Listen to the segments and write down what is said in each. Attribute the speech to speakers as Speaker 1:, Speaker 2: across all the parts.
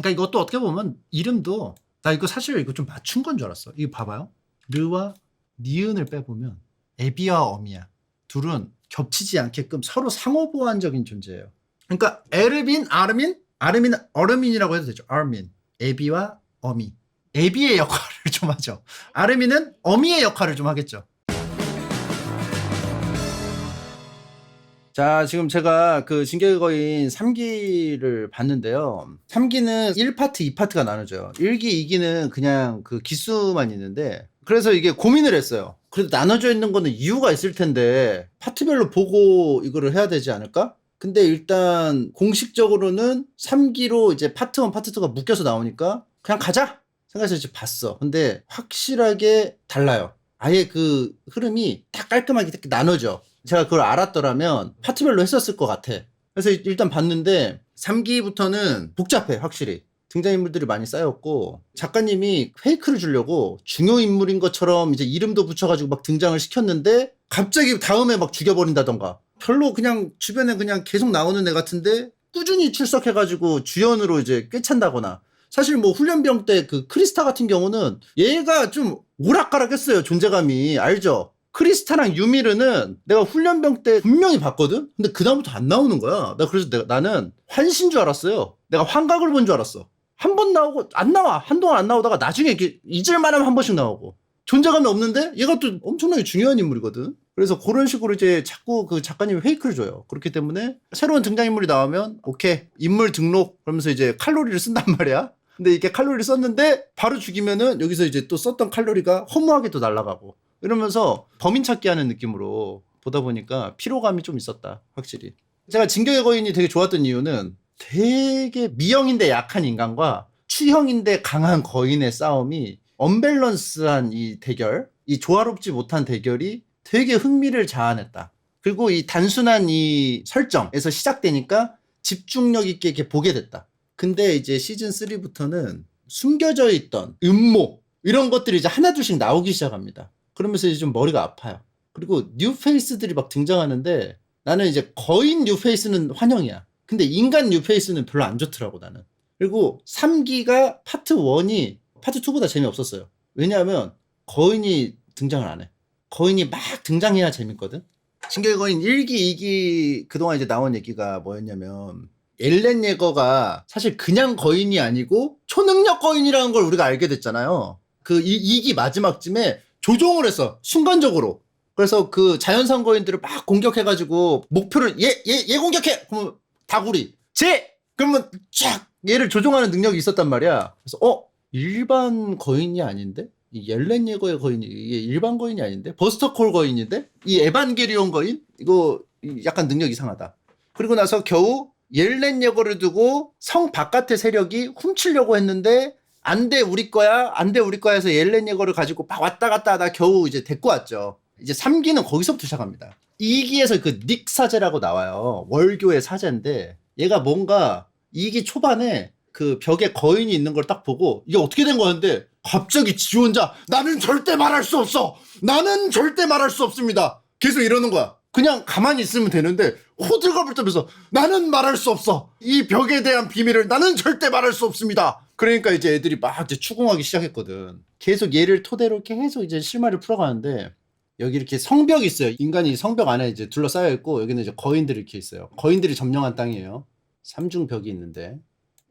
Speaker 1: 그러니까 이것도 어떻게 보면 이름도 나 이거 사실 이거 좀 맞춘 건 줄 알았어. 이거 봐봐요. 르와 니은을 빼보면 에비와 어미야. 둘은 겹치지 않게끔 서로 상호보완적인 존재예요. 그러니까 에르빈, 아르민, 아르민은 어르민이라고 해도 되죠. 아르민, 에비와 어미. 에비의 역할을 좀 하죠. 아르민은 어미의 역할을 좀 하겠죠. 자, 지금 제가 그 진격의 거인 3기를 봤는데요. 3기는 1파트, 2파트가 나눠져요. 1기, 2기는 그냥 그 기수만 있는데, 그래서 이게 고민을 했어요. 그래도 나눠져 있는 거는 이유가 있을 텐데, 파트별로 보고 이거를 해야 되지 않을까? 근데 일단 공식적으로는 3기로 이제 파트 1, 파트 2가 묶여서 나오니까 그냥 가자! 생각해서 이제 봤어. 근데 확실하게 달라요. 아예 그 흐름이 딱 깔끔하게 이렇게 나눠져. 제가 그걸 알았더라면 파트별로 했었을 것 같아. 그래서 일단 봤는데 3기부터는 복잡해, 확실히. 등장인물들이 많이 쌓였고, 작가님이 페이크를 주려고 중요인물인 것처럼 이제 이름도 붙여가지고 막 등장을 시켰는데, 갑자기 다음에 막 죽여버린다던가. 별로 그냥 주변에 그냥 계속 나오는 애 같은데, 꾸준히 출석해가지고 주연으로 이제 꿰찬다거나. 사실 뭐 훈련병 때 그 크리스타 같은 경우는 얘가 좀 오락가락했어요, 존재감이. 알죠? 크리스타랑 유미르는 내가 훈련병 때 분명히 봤거든? 근데 그다음부터 안 나오는 거야. 그래서 나는 환신 줄 알았어요. 내가 환각을 본 줄 알았어. 한 번 나오고 안 나와. 한동안 안 나오다가 나중에 이렇게 잊을만 하면 한 번씩 나오고. 존재감이 없는데 얘가 또 엄청나게 중요한 인물이거든. 그래서 그런 식으로 이제 자꾸 그 작가님이 페이크를 줘요. 그렇기 때문에 새로운 등장인물이 나오면 오케이, 인물 등록 그러면서 이제 칼로리를 쓴단 말이야. 근데 이렇게 칼로리를 썼는데 바로 죽이면은 여기서 이제 또 썼던 칼로리가 허무하게 또 날아가고 이러면서 범인 찾기 하는 느낌으로 보다 보니까 피로감이 좀 있었다, 확실히. 제가 진격의 거인이 되게 좋았던 이유는 되게 미형인데 약한 인간과 추형인데 강한 거인의 싸움이 언밸런스한 이 대결, 이 조화롭지 못한 대결이 되게 흥미를 자아냈다. 그리고 이 단순한 이 설정에서 시작되니까 집중력 있게 이렇게 보게 됐다. 근데 이제 시즌 3부터는 숨겨져 있던 음모 이런 것들이 이제 하나둘씩 나오기 시작합니다. 그러면서 이제 좀 머리가 아파요. 그리고 뉴페이스들이 막 등장하는데 나는 이제 거인 뉴페이스는 환영이야. 근데 인간 뉴페이스는 별로 안 좋더라고, 나는. 그리고 3기가 파트 1이 파트 2보다 재미없었어요. 왜냐하면 거인이 등장을 안 해. 거인이 막 등장해야 재밌거든. 진격의 거인 1기, 2기 그동안 이제 나온 얘기가 뭐였냐면 엘렌 예거가 사실 그냥 거인이 아니고 초능력 거인이라는 걸 우리가 알게 됐잖아요. 그 2기 마지막쯤에 조종을 했어, 순간적으로. 그래서 그 자연산 거인들을 막 공격해가지고 목표를 얘 공격해! 그러면 다구리 그러면 쫙 얘를 조종하는 능력이 있었단 말이야. 그래서 일반 거인이 아닌데? 이 옐렌 예거의 거인이 이게 일반 거인이 아닌데? 버스터콜 거인인데? 이 에반게리온 거인? 이거 약간 능력 이상하다. 그리고 나서 겨우 옐렌 예거를 두고 성 바깥의 세력이 훔치려고 했는데 안 돼 우리 거야 안 돼 우리 거야 해서 옐렌 예거를 가지고 막 왔다 갔다 하다 겨우 이제 데리고 왔죠. 이제 3기는 거기서부터 시작합니다. 2기에서 그 닉 사제라고 나와요. 월교의 사제인데 얘가 뭔가 2기 초반에 그 벽에 거인이 있는 걸 딱 보고 이게 어떻게 된 거였는데 갑자기 지 혼자 나는 절대 말할 수 없어, 나는 절대 말할 수 없습니다 계속 이러는 거야. 그냥 가만히 있으면 되는데 호들갑을 떨면서 나는 말할 수 없어, 이 벽에 대한 비밀을 나는 절대 말할 수 없습니다. 그러니까 이제 애들이 막 이제 추궁하기 시작했거든. 계속 얘를 토대로 계속 이제 실마리를 풀어가는데 여기 이렇게 성벽이 있어요. 인간이 성벽 안에 이제 둘러싸여 있고 여기는 이제 거인들이 이렇게 있어요. 거인들이 점령한 땅이에요. 삼중벽이 있는데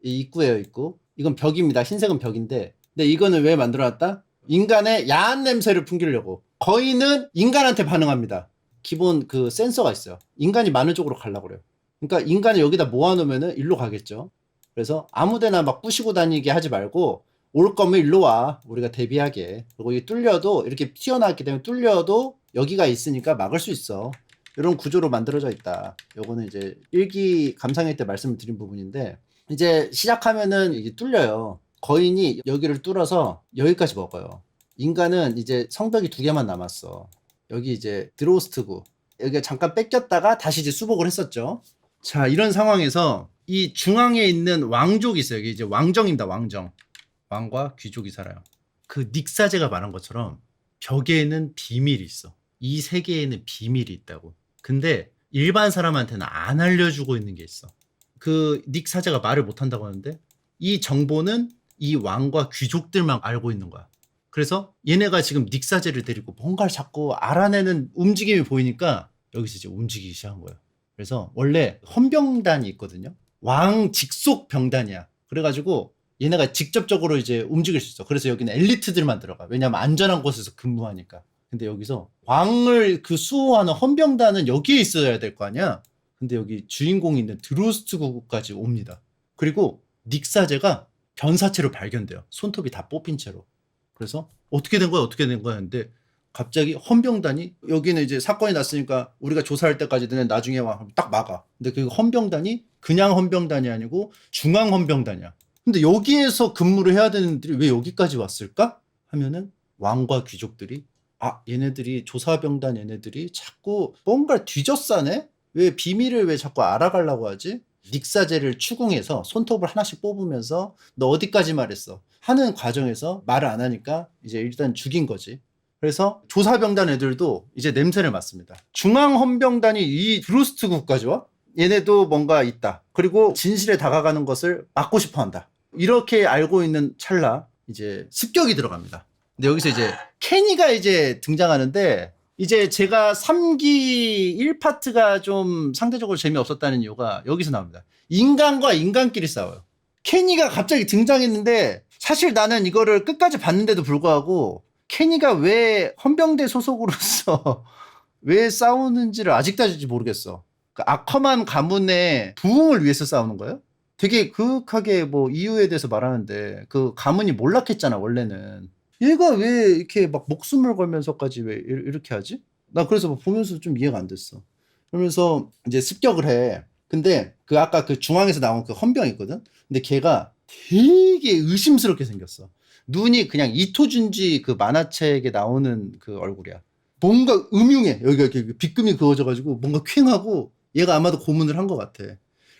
Speaker 1: 이 입구예요, 입구. 이건 벽입니다. 흰색은 벽인데 근데 이거는 왜 만들어놨다? 인간의 야한 냄새를 풍기려고. 거인은 인간한테 반응합니다. 기본 그 센서가 있어요. 인간이 많은 쪽으로 가려고 그래요. 그러니까 인간을 여기다 모아놓으면 일로 가겠죠. 그래서 아무데나 막 부시고 다니게 하지 말고 올 거면 일로 와, 우리가 대비하게. 그리고 이 뚫려도 이렇게 튀어나왔기 때문에 뚫려도 여기가 있으니까 막을 수 있어. 이런 구조로 만들어져 있다. 요거는 이제 1기 감상회 때 말씀을 드린 부분인데 이제 시작하면은 이게 뚫려요. 거인이 여기를 뚫어서 여기까지 먹어요. 인간은 이제 성벽이 2개만 남았어. 여기 이제 드로스트구 여기가 잠깐 뺏겼다가 다시 이제 수복을 했었죠. 자, 이런 상황에서 이 중앙에 있는 왕족이 있어요. 여기 이제 왕정입니다. 왕정. 왕과 귀족이 살아요. 그 닉사제가 말한 것처럼 벽에는 비밀이 있어. 이 세계에는 비밀이 있다고. 근데 일반 사람한테는 안 알려주고 있는 게 있어. 그 닉사제가 말을 못한다고 하는데 이 정보는 이 왕과 귀족들만 알고 있는 거야. 그래서 얘네가 지금 닉사제를 데리고 뭔가를 자꾸 알아내는 움직임이 보이니까 여기서 이제 움직이기 시작한 거예요. 그래서 원래 헌병단이 있거든요. 왕 직속 병단이야. 그래가지고 얘네가 직접적으로 이제 움직일 수 있어. 그래서 여기는 엘리트들만 들어가. 왜냐면 안전한 곳에서 근무하니까. 근데 여기서 왕을 그 수호하는 헌병단은 여기에 있어야 될 거 아니야. 근데 여기 주인공이 있는 드로스트 구국까지 옵니다. 그리고 닉사제가 변사체로 발견돼요. 손톱이 다 뽑힌 채로. 그래서 어떻게 된 거야 어떻게 된 거야 했는데 갑자기 헌병단이 여기는 이제 사건이 났으니까 우리가 조사할 때까지 너네 나중에 와 딱 막아. 근데 그 헌병단이 그냥 헌병단이 아니고 중앙 헌병단이야. 근데 여기에서 근무를 해야 되는 애들이 왜 여기까지 왔을까 하면은 왕과 귀족들이 아 얘네들이 조사병단 얘네들이 자꾸 뭔가 뒤져싸네. 왜 비밀을 왜 자꾸 알아가려고 하지? 닉사제를 추궁해서 손톱을 하나씩 뽑으면서 너 어디까지 말했어 하는 과정에서 말을 안 하니까 이제 일단 죽인 거지. 그래서 조사병단 애들도 이제 냄새를 맡습니다. 중앙헌병단이 이 브루스트국까지 와? 얘네도 뭔가 있다. 그리고 진실에 다가가는 것을 막고 싶어 한다. 이렇게 알고 있는 찰나 이제 습격이 들어갑니다. 근데 여기서 이제 케니가 이제 등장하는데 이제 제가 3기 1파트가 좀 상대적으로 재미없었다는 이유가 여기서 나옵니다. 인간과 인간끼리 싸워요. 케니가 갑자기 등장했는데 사실 나는 이거를 끝까지 봤는데도 불구하고 케니가 왜 헌병대 소속으로서 왜 싸우는지를 아직도 모르겠어. 그 아커만 가문의 부흥을 위해서 싸우는 거예요? 되게 그윽하게 뭐 이유에 대해서 말하는데 그 가문이 몰락했잖아 원래는. 얘가 왜 이렇게 막 목숨을 걸면서까지 왜 이렇게 하지? 나 그래서 뭐 보면서 좀 이해가 안 됐어. 그러면서 이제 습격을 해. 근데 그 아까 그 중앙에서 나온 그 헌병 있거든? 근데 걔가 되게 의심스럽게 생겼어. 눈이 그냥 이토준지 그 만화책에 나오는 그 얼굴이야. 뭔가 음흉해. 여기가 이렇게 빗금이 그어져가지고 뭔가 퀭하고 얘가 아마도 고문을 한 것 같아.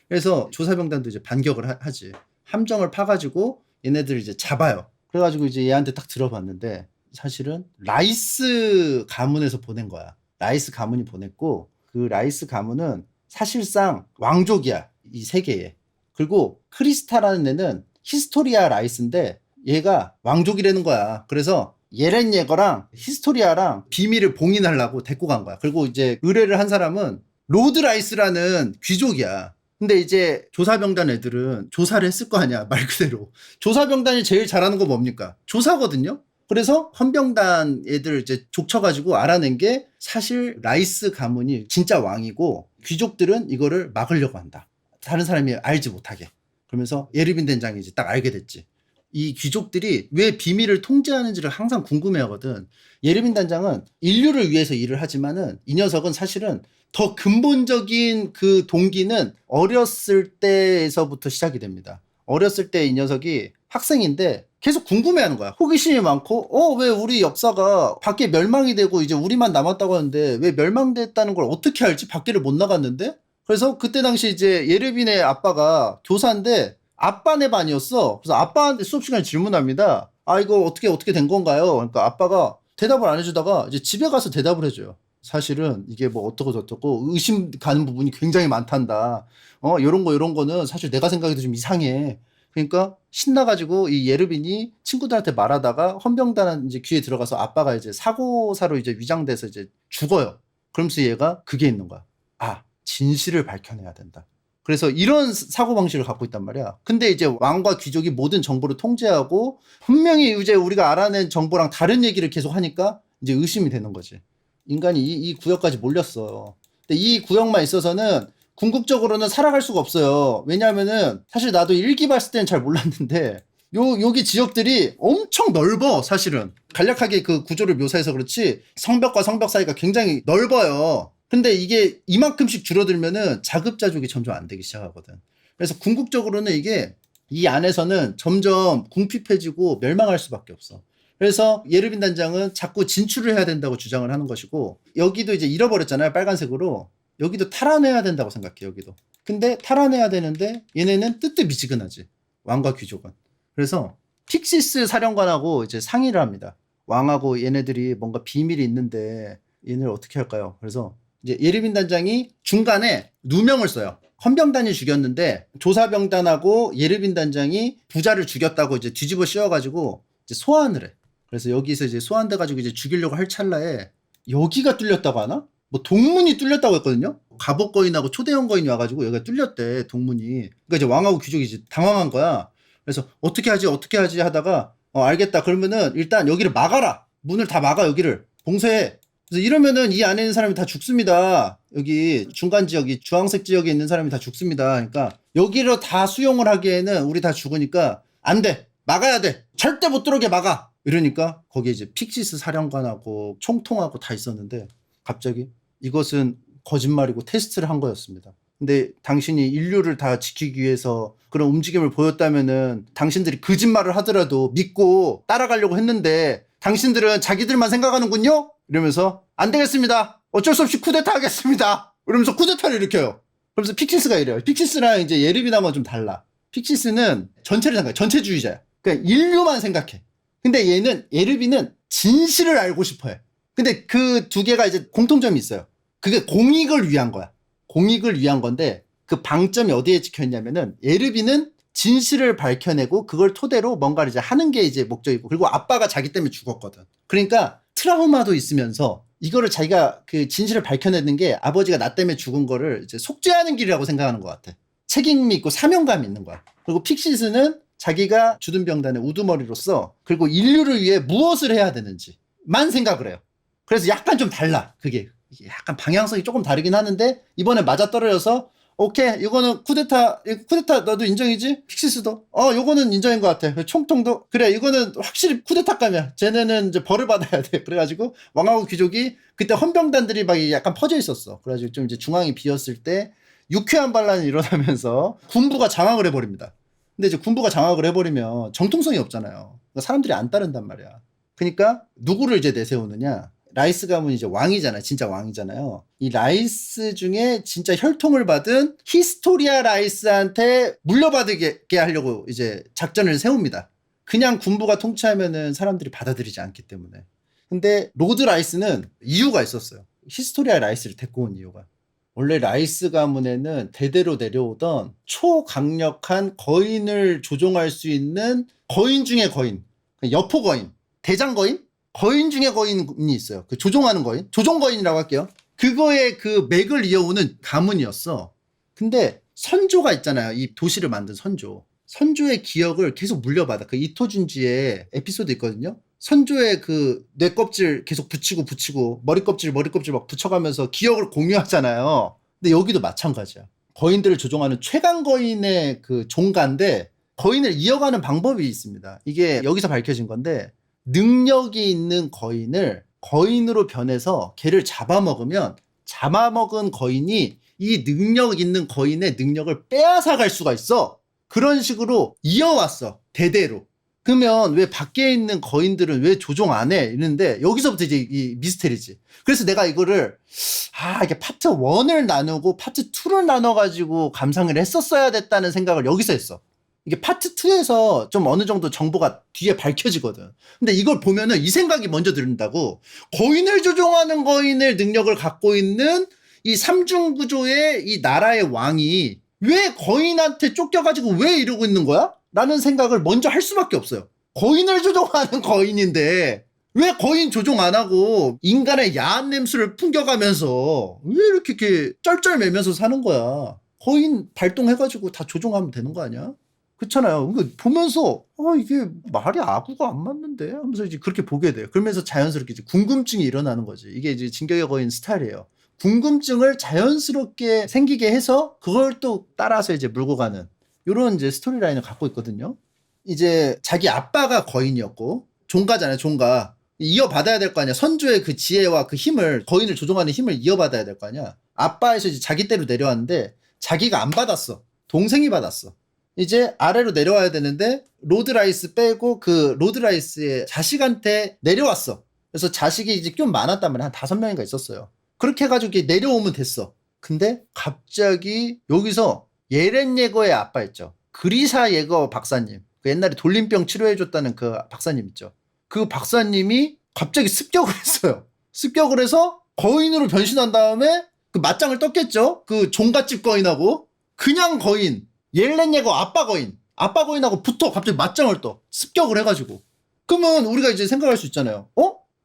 Speaker 1: 그래서 조사병단도 이제 반격을 하지. 함정을 파가지고 얘네들 이제 잡아요. 그래가지고 이제 얘한테 딱 들어봤는데 사실은 라이스 가문에서 보낸 거야. 라이스 가문이 보냈고 그 라이스 가문은 사실상 왕족이야. 이 세계에. 그리고 크리스타라는 애는 히스토리아 라이스인데 얘가 왕족이라는 거야. 그래서 예렌 예거랑 히스토리아랑 비밀을 봉인하려고 데리고 간 거야. 그리고 이제 의뢰를 한 사람은 로드 라이스라는 귀족이야. 근데 이제 조사병단 애들은 조사를 했을 거 아니야. 말 그대로. 조사병단이 제일 잘하는 거 뭡니까? 조사거든요. 그래서 헌병단 애들 이제 족쳐가지고 알아낸 게 사실 라이스 가문이 진짜 왕이고 귀족들은 이거를 막으려고 한다. 다른 사람이 알지 못하게. 그러면서 예르빈 대장이 이제 딱 알게 됐지. 이 귀족들이 왜 비밀을 통제하는지를 항상 궁금해하거든. 예르빈 단장은 인류를 위해서 일을 하지만은 이 녀석은 사실은 더 근본적인 그 동기는 어렸을 때에서부터 시작이 됩니다. 어렸을 때 이 녀석이 학생인데 계속 궁금해하는 거야. 호기심이 많고 왜 우리 역사가 밖에 멸망이 되고 이제 우리만 남았다고 하는데 왜 멸망됐다는 걸 어떻게 알지? 밖에를 못 나갔는데? 그래서 그때 당시 이제 예르빈의 아빠가 교사인데 아빠네 반이었어. 그래서 아빠한테 수업 시간에 질문합니다. 아 이거 어떻게 된 건가요? 그러니까 아빠가 대답을 안 해주다가 이제 집에 가서 대답을 해줘요. 사실은 이게 뭐 어떻고 저떻고 의심 가는 부분이 굉장히 많단다. 요런 거는 사실 내가 생각해도 좀 이상해. 그러니까 신나가지고 이 예르빈이 친구들한테 말하다가 헌병단 이제 귀에 들어가서 아빠가 이제 사고사로 이제 위장돼서 이제 죽어요. 그러면서 얘가 그게 있는 거야. 아, 진실을 밝혀내야 된다. 그래서 이런 사고방식을 갖고 있단 말이야. 근데 이제 왕과 귀족이 모든 정보를 통제하고 분명히 이제 우리가 알아낸 정보랑 다른 얘기를 계속 하니까 이제 의심이 되는 거지. 인간이 이 구역까지 몰렸어. 근데 이 구역만 있어서는 궁극적으로는 살아갈 수가 없어요. 왜냐하면은 사실 나도 일기 봤을 때는 잘 몰랐는데 여기 지역들이 엄청 넓어. 사실은 간략하게 그 구조를 묘사해서 그렇지 성벽과 성벽 사이가 굉장히 넓어요. 근데 이게 이만큼씩 줄어들면은 자급자족이 점점 안 되기 시작하거든. 그래서 궁극적으로는 이게 이 안에서는 점점 궁핍해지고 멸망할 수밖에 없어. 그래서 예르빈 단장은 자꾸 진출을 해야 된다고 주장을 하는 것이고 여기도 이제 잃어버렸잖아요. 빨간색으로. 여기도 탈환해야 된다고 생각해. 여기도. 근데 탈환해야 되는데 얘네는 뜨뜻미지근하지. 왕과 귀족은. 그래서 픽시스 사령관하고 이제 상의를 합니다. 왕하고 얘네들이 뭔가 비밀이 있는데 얘네를 어떻게 할까요? 그래서 이제 예르빈 단장이 중간에 누명을 써요. 헌병단이 죽였는데 조사병단하고 예르빈 단장이 부자를 죽였다고 이제 뒤집어 씌워가지고 이제 소환을 해. 그래서 여기서 이제 소환돼가지고 이제 죽이려고 할 찰나에 여기가 뚫렸다고 하나? 뭐 동문이 뚫렸다고 했거든요. 갑옷거인하고 초대형 거인이 와가지고 여기가 뚫렸대, 동문이. 그러니까 이제 왕하고 귀족이 이제 당황한 거야. 그래서 어떻게 하지 하다가 알겠다. 그러면은 일단 여기를 막아라. 문을 다 막아, 여기를. 봉쇄해. 그래서 이러면은 이 안에 있는 사람이 다 죽습니다. 여기 중간 지역이 주황색 지역에 있는 사람이 다 죽습니다. 그러니까 여기로 다 수용을 하기에는 우리 다 죽으니까 안 돼. 막아야 돼. 절대 못 들어오게 막아. 이러니까 거기에 이제 픽시스 사령관하고 총통하고 다 있었는데 갑자기 이것은 거짓말이고 테스트를 한 거였습니다. 근데 당신이 인류를 다 지키기 위해서 그런 움직임을 보였다면은 당신들이 거짓말을 하더라도 믿고 따라가려고 했는데 당신들은 자기들만 생각하는군요? 이러면서 안 되겠습니다. 어쩔 수 없이 쿠데타 하겠습니다. 이러면서 쿠데타를 일으켜요. 그러면서 픽시스가 이래요. 픽시스랑 이제 예르빈하고는 좀 달라. 픽시스는 전체를 생각해. 전체주의자야. 그러니까 인류만 생각해. 근데 예르빈은 진실을 알고 싶어 해. 근데 그 두 개가 이제 공통점이 있어요. 그게 공익을 위한 거야. 공익을 위한 건데 그 방점이 어디에 찍혀 있냐면은 예르빈은 진실을 밝혀내고 그걸 토대로 뭔가를 이제 하는 게 이제 목적이고, 그리고 아빠가 자기 때문에 죽었거든. 그러니까 트라우마도 있으면서 이거를 자기가 그 진실을 밝혀내는 게 아버지가 나 때문에 죽은 거를 이제 속죄하는 길이라고 생각하는 것 같아. 책임이 있고 사명감이 있는 거야. 그리고 픽시스는 자기가 주둔병단의 우두머리로서 그리고 인류를 위해 무엇을 해야 되는지만 생각을 해요. 그래서 약간 좀 달라. 그게 약간 방향성이 조금 다르긴 하는데 이번에 맞아떨어져서 오케이, 이거는 쿠데타 너도 인정이지? 픽시스도 요거는 인정인 것 같아. 총통도 그래, 이거는 확실히 쿠데타감이야. 쟤네는 이제 벌을 받아야 돼. 그래가지고 왕하고 귀족이 그때 헌병단들이 막 약간 퍼져 있었어. 그래가지고 좀 이제 중앙이 비었을 때 유쾌한 반란이 일어나면서 군부가 장악을 해버립니다. 근데 이제 군부가 장악을 해버리면 정통성이 없잖아요. 그러니까 사람들이 안 따른단 말이야. 그러니까 누구를 이제 내세우느냐? 라이스 가문이 이제 왕이잖아요. 진짜 왕이잖아요. 이 라이스 중에 진짜 혈통을 받은 히스토리아 라이스한테 물려받게 하려고 이제 작전을 세웁니다. 그냥 군부가 통치하면은 사람들이 받아들이지 않기 때문에. 근데 로드 라이스는 이유가 있었어요. 히스토리아 라이스를 데리고 온 이유가. 원래 라이스 가문에는 대대로 내려오던 초강력한 거인을 조종할 수 있는 거인 중의 거인, 여포 거인, 대장 거인? 거인 중에 거인이 있어요. 그 조종하는 거인, 조종 거인이라고 할게요. 그거의 그 맥을 이어오는 가문이었어. 근데 선조가 있잖아요. 이 도시를 만든 선조. 선조의 기억을 계속 물려받아. 그 이토준지의 에피소드 있거든요. 선조의 그 뇌껍질 계속 붙이고 머리껍질 막 붙여가면서 기억을 공유하잖아요. 근데 여기도 마찬가지야. 거인들을 조종하는 최강 거인의 그 종가인데 거인을 이어가는 방법이 있습니다. 이게 여기서 밝혀진 건데 능력이 있는 거인을 거인으로 변해서 걔를 잡아먹으면 잡아먹은 거인이 이 능력 있는 거인의 능력을 빼앗아갈 수가 있어. 그런 식으로 이어왔어. 대대로. 그러면 왜 밖에 있는 거인들은 왜 조종 안 해? 이러는데 여기서부터 이제 이 미스테리지. 그래서 내가 이거를 이게 파트 1을 나누고 파트 2를 나눠가지고 감상을 했었어야 됐다는 생각을 여기서 했어. 이게 파트 2에서 좀 어느 정도 정보가 뒤에 밝혀지거든. 근데 이걸 보면은 이 생각이 먼저 들린다고. 거인을 조종하는 거인을 능력을 갖고 있는 이 삼중구조의 이 나라의 왕이 왜 거인한테 쫓겨가지고 왜 이러고 있는 거야? 라는 생각을 먼저 할 수밖에 없어요. 거인을 조종하는 거인인데 왜 거인 조종 안 하고 인간의 야한 냄새를 풍겨가면서 왜 이렇게 쩔쩔매면서 사는 거야? 거인 발동해가지고 다 조종하면 되는 거 아니야? 그렇잖아요. 그러니까 보면서 이게 말이 아구가 안 맞는데 하면서 이제 그렇게 보게 돼요. 그러면서 자연스럽게 이제 궁금증이 일어나는 거지. 이게 이제 진격의 거인 스타일이에요. 궁금증을 자연스럽게 생기게 해서 그걸 또 따라서 이제 물고 가는 이런 이제 스토리라인을 갖고 있거든요. 이제 자기 아빠가 거인이었고 종가잖아요. 종가. 이어받아야 될 거 아니야. 선조의 그 지혜와 그 힘을, 거인을 조종하는 힘을 이어받아야 될 거 아니야. 아빠에서 이제 자기 때로 내려왔는데 자기가 안 받았어. 동생이 받았어. 이제 아래로 내려와야 되는데 로드라이스 빼고 그 로드라이스의 자식한테 내려왔어. 그래서 자식이 이제 좀 많았단 말이야. 한 5명인가 있었어요. 그렇게 해가지고 내려오면 됐어. 근데 갑자기 여기서 예렌 예거의 아빠 있죠. 그리사 예거 박사님. 그 옛날에 돌림병 치료해줬다는 그 박사님 있죠. 그 박사님이 갑자기 습격을 했어요. 습격을 해서 거인으로 변신한 다음에 그 맞짱을 떴겠죠? 그 종갓집 거인하고. 그냥 거인. 옐렌예거 아빠 거인. 아빠 거인하고 붙어 갑자기 맞짱을 떠. 습격을 해가지고. 그러면 우리가 이제 생각할 수 있잖아요.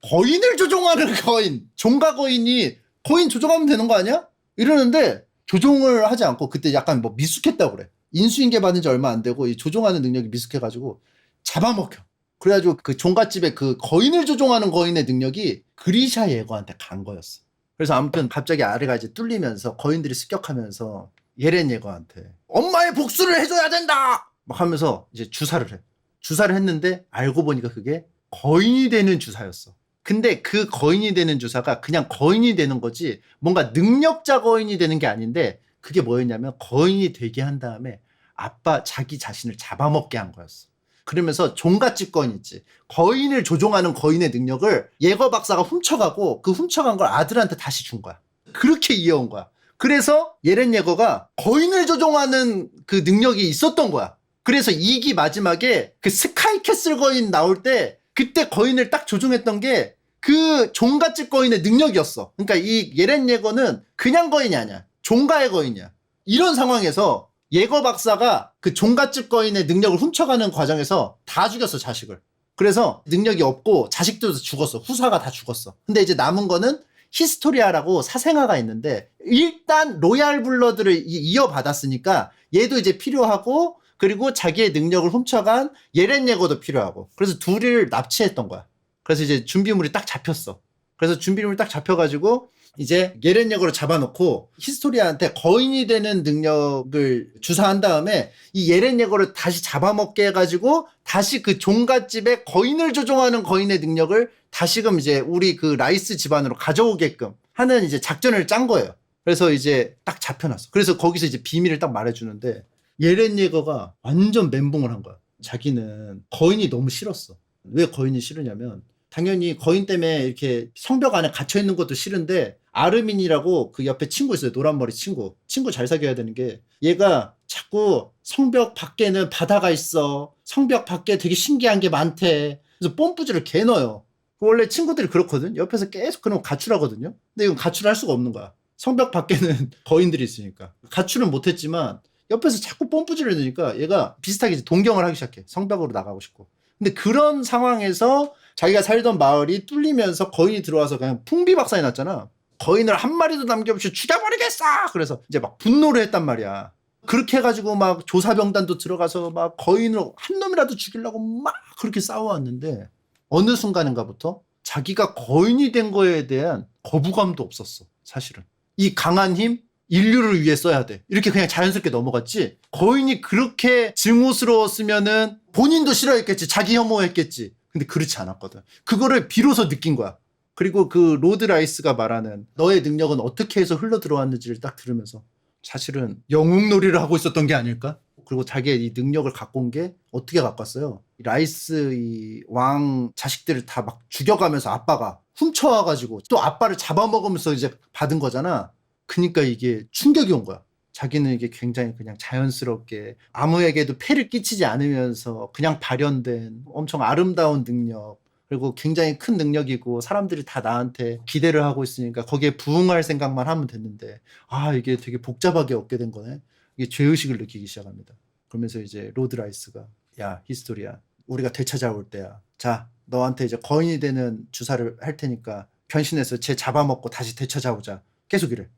Speaker 1: 거인을 조종하는 거인. 종가 거인이 거인 조종하면 되는 거 아니야? 이러는데 조종을 하지 않고 그때 약간 뭐 미숙했다고 그래. 인수인계 받은 지 얼마 안 되고 이 조종하는 능력이 미숙해가지고 잡아먹혀. 그래가지고 그 종갓집에 그 거인을 조종하는 거인의 능력이 그리샤 예거한테 간 거였어. 그래서 아무튼 갑자기 아래가 이제 뚫리면서 거인들이 습격하면서 예렌 예거한테 엄마의 복수를 해줘야 된다! 막 하면서 이제 주사를 해. 주사를 했는데 알고 보니까 그게 거인이 되는 주사였어. 근데 그 거인이 되는 주사가 그냥 거인이 되는 거지 뭔가 능력자 거인이 되는 게 아닌데 그게 뭐였냐면 거인이 되게 한 다음에 자기 자신을 잡아먹게 한 거였어. 그러면서 종갓집 거인 있지. 거인을 조종하는 거인의 능력을 예거 박사가 훔쳐가고 그 훔쳐간 걸 아들한테 다시 준 거야. 그렇게 이어온 거야. 그래서 예렌 예거가 거인을 조종하는 그 능력이 있었던 거야. 그래서 2기 마지막에 그 스카이캐슬 거인 나올 때 그때 거인을 딱 조종했던 게 그 종갓집 거인의 능력이었어. 그러니까 이 예렌 예거는 그냥 거인이 아니야. 종가의 거인이야. 이런 상황에서 예거 박사가 그 종갓집 거인의 능력을 훔쳐가는 과정에서 다 죽였어, 자식을. 그래서 능력이 없고 자식들도 죽었어. 후사가 다 죽었어. 근데 이제 남은 거는 히스토리아라고 사생아가 있는데 일단 로얄 블러드를 이어받았으니까 얘도 이제 필요하고 그리고 자기의 능력을 훔쳐간 예렌 예거도 필요하고 그래서 둘을 납치했던 거야. 그래서 이제 준비물이 딱 잡혔어. 그래서 준비물이 딱 잡혀가지고 이제 예렌 예거를 잡아놓고 히스토리아한테 거인이 되는 능력을 주사한 다음에 이 예렌 예거를 다시 잡아먹게 해가지고 다시 그 종갓집에 거인을 조종하는 거인의 능력을 다시금 이제 우리 그 라이스 집안으로 가져오게끔 하는 이제 작전을 짠 거예요. 그래서 이제 딱 잡혀놨어. 그래서 거기서 이제 비밀을 딱 말해주는데 예렌 예거가 완전 멘붕을 한 거야. 자기는 거인이 너무 싫었어. 왜 거인이 싫으냐면 당연히 거인 때문에 이렇게 성벽 안에 갇혀있는 것도 싫은데 아르민이라고 그 옆에 친구 있어요. 노란머리 친구 잘 사귀어야 되는 게 얘가 자꾸 성벽 밖에는 바다가 있어. 성벽 밖에 되게 신기한 게 많대. 그래서 뽐뿌질을 개 넣어요. 원래 친구들이 그렇거든. 옆에서 계속 그런 거 가출하거든요. 근데 이건 가출할 수가 없는 거야. 성벽 밖에는 거인들이 있으니까. 가출은 못했지만 옆에서 자꾸 뽐뿌질을 넣으니까 얘가 비슷하게 이제 동경을 하기 시작해. 성벽으로 나가고 싶고. 근데 그런 상황에서 자기가 살던 마을이 뚫리면서 거인이 들어와서 그냥 풍비박산이 났잖아. 거인을 한 마리도 남겨없이 죽여버리겠어! 그래서 이제 막 분노를 했단 말이야. 그렇게 해가지고 막 조사병단도 들어가서 막 거인을 한 놈이라도 죽이려고 막 그렇게 싸워왔는데 어느 순간인가부터 자기가 거인이 된 거에 대한 거부감도 없었어. 사실은. 이 강한 힘? 인류를 위해 써야 돼. 이렇게 그냥 자연스럽게 넘어갔지. 거인이 그렇게 증오스러웠으면은 본인도 싫어했겠지. 자기 혐오했겠지. 근데 그렇지 않았거든. 그거를 비로소 느낀 거야. 그리고 그 로드 라이스가 말하는 너의 능력은 어떻게 해서 흘러 들어왔는지를 딱 들으면서 사실은 영웅놀이를 하고 있었던 게 아닐까? 그리고 자기의 이 능력을 갖고 온 게 어떻게 갖고 왔어요? 라이스 이 왕 자식들을 다 막 죽여가면서 아빠가 훔쳐와가지고 또 아빠를 잡아먹으면서 이제 받은 거잖아. 그러니까 이게 충격이 온 거야. 자기는 이게 굉장히 그냥 자연스럽게 아무에게도 폐를 끼치지 않으면서 그냥 발현된 엄청 아름다운 능력 그리고 굉장히 큰 능력이고 사람들이 다 나한테 기대를 하고 있으니까 거기에 부응할 생각만 하면 됐는데 이게 되게 복잡하게 얻게 된 거네. 이게 죄의식을 느끼기 시작합니다. 그러면서 이제 로드 라이스가 야 히스토리야 우리가 되찾아올 때야. 자 너한테 이제 거인이 되는 주사를 할 테니까 변신해서 쟤 잡아먹고 다시 되찾아오자. 계속 이래.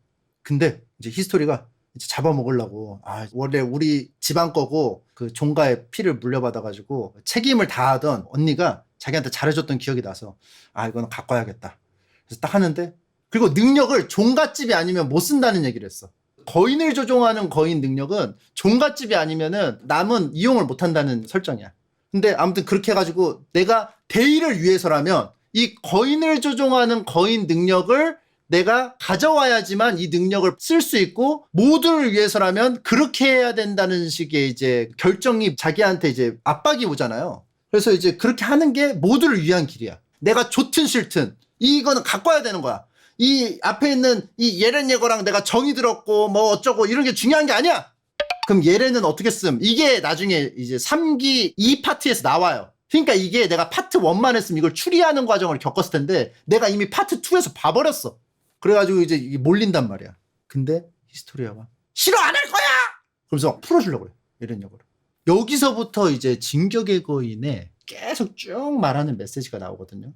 Speaker 1: 근데 이제 히스토리가 이제 잡아먹으려고 원래 우리 집안 거고 그 종가의 피를 물려받아가지고 책임을 다하던 언니가 자기한테 잘해줬던 기억이 나서 이거는 갖고 와야겠다. 그래서 딱 하는데 그리고 능력을 종갓집이 아니면 못 쓴다는 얘기를 했어. 거인을 조종하는 거인 능력은 종갓집이 아니면은 남은 이용을 못 한다는 설정이야. 근데 아무튼 그렇게 해가지고 내가 대의를 위해서라면 이 거인을 조종하는 거인 능력을 내가 가져와야지만 이 능력을 쓸 수 있고 모두를 위해서라면 그렇게 해야 된다는 식의 이제 결정이 자기한테 이제 압박이 오잖아요. 그래서 이제 그렇게 하는 게 모두를 위한 길이야. 내가 좋든 싫든 이거는 갖고 와야 되는 거야. 이 앞에 있는 이 예렌 예거랑 내가 정이 들었고 뭐 어쩌고 이런 게 중요한 게 아니야. 그럼 예렌은 어떻게 쓰면 이게 나중에 이제 3기 2파트에서 나와요. 그러니까 이게 내가 파트 1만 했으면 이걸 추리하는 과정을 겪었을 텐데 내가 이미 파트 2에서 봐버렸어. 그래가지고 이제 이게 몰린단 말이야. 근데 히스토리아가 싫어 안 할 거야. 그러면서 풀어주려고 그래. 에렌 여거를. 여기서부터 이제 진격의 거인에 계속 쭉 말하는 메시지가 나오거든요.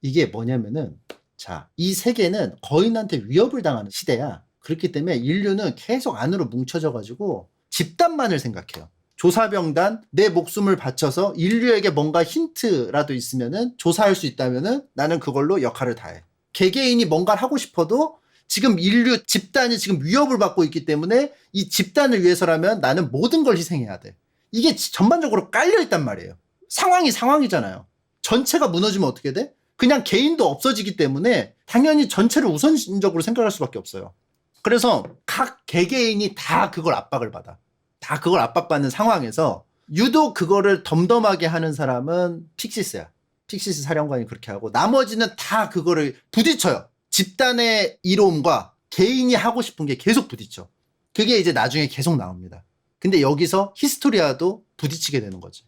Speaker 1: 이게 뭐냐면은 자, 이 세계는 거인한테 위협을 당하는 시대야. 그렇기 때문에 인류는 계속 안으로 뭉쳐져 가지고 집단만을 생각해요. 조사병단 내 목숨을 바쳐서 인류에게 뭔가 힌트라도 있으면은 조사할 수 있다면은 나는 그걸로 역할을 다해. 개개인이 뭔가를 하고 싶어도 지금 인류 집단이 지금 위협을 받고 있기 때문에 이 집단을 위해서라면 나는 모든 걸 희생해야 돼. 이게 전반적으로 깔려 있단 말이에요. 상황이 상황이잖아요. 전체가 무너지면 어떻게 돼? 그냥 개인도 없어지기 때문에 당연히 전체를 우선적으로 생각할 수밖에 없어요. 그래서 각 개개인이 다 그걸 압박을 받아. 다 그걸 압박받는 상황에서 유독 그거를 덤덤하게 하는 사람은 픽시스야. 픽시스 사령관이 그렇게 하고 나머지는 다 그거를 부딪혀요. 집단의 이로움과 개인이 하고 싶은 게 계속 부딪혀. 그게 이제 나중에 계속 나옵니다. 근데 여기서 히스토리아도 부딪히게 되는 거지.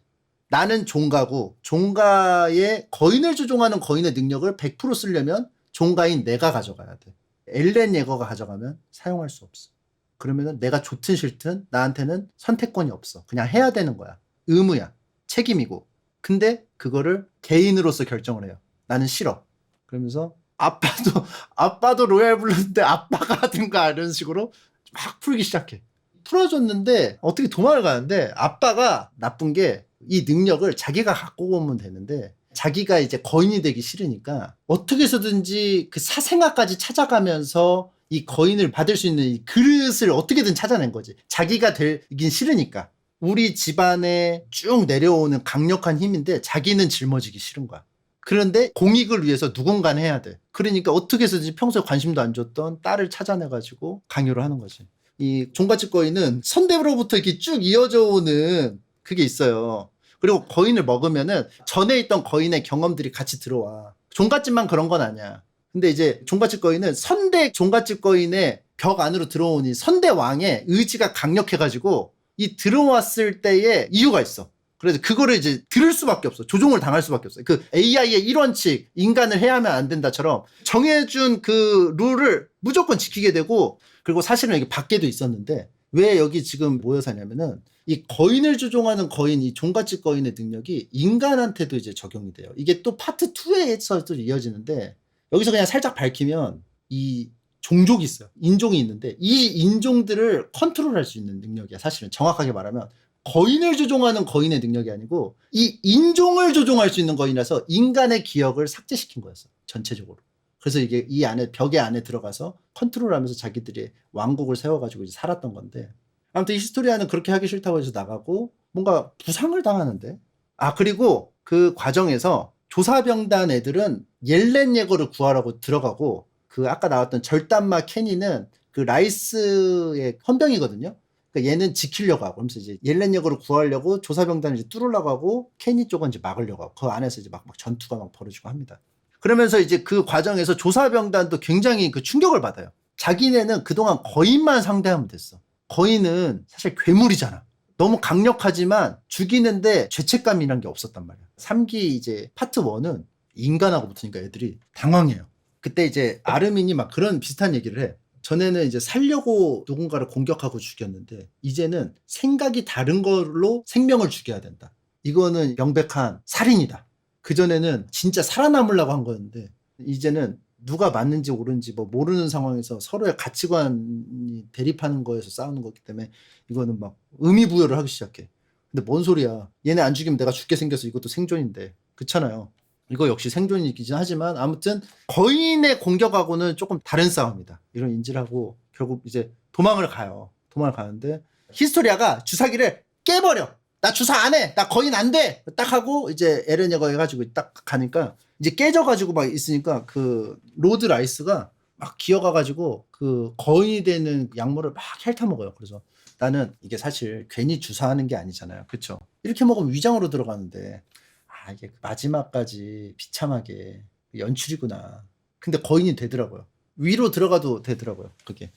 Speaker 1: 나는 종가고 종가의 거인을 조종하는 거인의 능력을 100% 쓰려면 종가인 내가 가져가야 돼. 엘렌 예거가 가져가면 사용할 수 없어. 그러면은 내가 좋든 싫든 나한테는 선택권이 없어. 그냥 해야 되는 거야. 의무야. 책임이고. 근데 그거를 개인으로서 결정을 해요. 나는 싫어. 그러면서 아빠도 로얄 블루인데 아빠가 하든가 이런 식으로 막 풀기 시작해. 풀어줬는데 어떻게 도망을 가는데 아빠가 나쁜 게 이 능력을 자기가 갖고 오면 되는데 자기가 이제 거인이 되기 싫으니까 어떻게 해서든지 그 사생아까지 찾아가면서 이 거인을 받을 수 있는 이 그릇을 어떻게든 찾아낸 거지. 자기가 되긴 싫으니까. 우리 집안에 쭉 내려오는 강력한 힘인데 자기는 짊어지기 싫은 거야. 그런데 공익을 위해서 누군가는 해야 돼. 그러니까 어떻게 해서든지 평소에 관심도 안 줬던 딸을 찾아내가지고 강요를 하는 거지. 이 종갓집 거인은 선대로부터 이렇게 쭉 이어져 오는 그게 있어요. 그리고 거인을 먹으면은 전에 있던 거인의 경험들이 같이 들어와. 종갓집만 그런 건 아니야. 근데 이제 종갓집 거인은 선대 종갓집 거인의 벽 안으로 들어오니 선대 왕의 의지가 강력해가지고 이 들어왔을 때의 이유가 있어. 그래서 그거를 이제 들을 수밖에 없어. 조종을 당할 수밖에 없어. 그 AI의 1원칙 인간을 해야 하면 안 된다처럼 정해준 그 룰을 무조건 지키게 되고 그리고 사실은 이게 밖에도 있었는데 왜 여기 지금 모여 사냐면은 이 거인을 조종하는 거인, 이 종갓집 거인의 능력이 인간한테도 이제 적용이 돼요. 이게 또 파트 2에서도 이어지는데 여기서 그냥 살짝 밝히면 이 종족이 있어요. 인종이 있는데 이 인종들을 컨트롤할 수 있는 능력이야. 사실은 정확하게 말하면 거인을 조종하는 거인의 능력이 아니고 이 인종을 조종할 수 있는 거인이라서 인간의 기억을 삭제시킨 거였어. 전체적으로. 그래서 이게 이 안에 벽의 안에 들어가서 컨트롤하면서 자기들이 왕국을 세워가지고 이제 살았던 건데 아무튼 히스토리아는 그렇게 하기 싫다고 해서 나가고 뭔가 부상을 당하는데 그리고 그 과정에서 조사병단 애들은 옐렌 예거를 구하라고 들어가고 그 아까 나왔던 절단마 케니는 그 라이스의 헌병이거든요. 그러니까 얘는 지키려고 하고 그러면서 이제 옐렌 예거를 구하려고 조사병단을 이제 뚫으려고 하고 케니 쪽은 이제 막으려고 하고 그 안에서 이제 막 전투가 막 벌어지고 합니다. 그러면서 이제 그 과정에서 조사병단도 굉장히 그 충격을 받아요. 자기네는 그동안 거인만 상대하면 됐어. 거인은 사실 괴물이잖아. 너무 강력하지만 죽이는데 죄책감이란 게 없었단 말이야. 3기 이제 파트 1은 인간하고 붙으니까 애들이 당황해요. 그때 이제 아르민이 막 그런 비슷한 얘기를 해. 전에는 이제 살려고 누군가를 공격하고 죽였는데 이제는 생각이 다른 걸로 생명을 죽여야 된다. 이거는 명백한 살인이다. 그전에는 진짜 살아남으려고 한 거였는데 이제는 누가 맞는지 옳은지 뭐 모르는 상황에서 서로의 가치관이 대립하는 거에서 싸우는 거기 때문에 이거는 막 의미부여를 하기 시작해. 근데 뭔 소리야. 얘네 안 죽이면 내가 죽게 생겨서 이것도 생존인데. 그렇잖아요. 이거 역시 생존이긴 하지만 아무튼 거인의 공격하고는 조금 다른 싸움이다. 이런 인지를 하고 결국 이제 도망을 가요. 도망을 가는데 히스토리아가 주사기를 깨버려. 나 주사 안 해. 나 거인 안 돼. 딱 하고 이제 에렌 예거 해가지고 딱 가니까 이제 깨져가지고 막 있으니까 그 로드 라이스가 막 기어가가지고 그 거인이 되는 약물을 막 핥아먹어요. 그래서 나는 이게 사실 괜히 주사하는 게 아니잖아요. 그쵸? 이렇게 먹으면 위장으로 들어가는데 이게 마지막까지 비참하게 연출이구나. 근데 거인이 되더라고요. 위로 들어가도 되더라고요. 그게.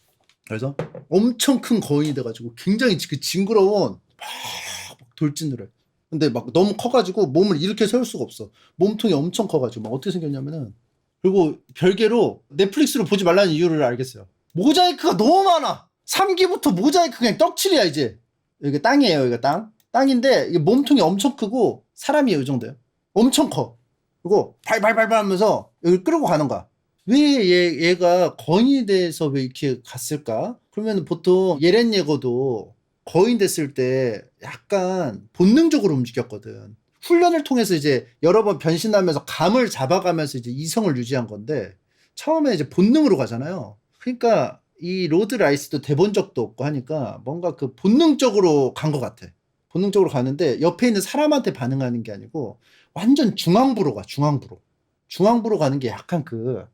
Speaker 1: 그래서 엄청 큰 거인이 돼가지고 굉장히 그 징그러운 막 돌진을 해. 근데 막 너무 커가지고 몸을 이렇게 세울 수가 없어. 몸통이 엄청 커가지고 막 어떻게 생겼냐면은 그리고 별개로 넷플릭스로 보지 말라는 이유를 알겠어요. 모자이크가 너무 많아. 3기부터 모자이크 그냥 떡칠이야 이제. 여기 땅이에요. 여기가 땅. 땅인데 이게 몸통이 엄청 크고 사람이 이 정도예요. 엄청 커. 그리고 발발발발 하면서 여기 끌고 가는 거야. 왜 얘가 거인이 돼서 왜 이렇게 갔을까? 그러면 보통 예렌 예거도 거인 됐을 때 약간 본능적으로 움직였거든. 훈련을 통해서 이제 여러 번 변신하면서 감을 잡아가면서 이제 이성을 유지한 건데 처음에 이제 본능으로 가잖아요. 그러니까 이 로드 라이스도 대본적도 없고 하니까 뭔가 그 본능적으로 간 것 같아. 본능적으로 가는데 옆에 있는 사람한테 반응하는 게 아니고 완전 중앙부로 가, 중앙부로. 중앙부로 가는 게 약간 그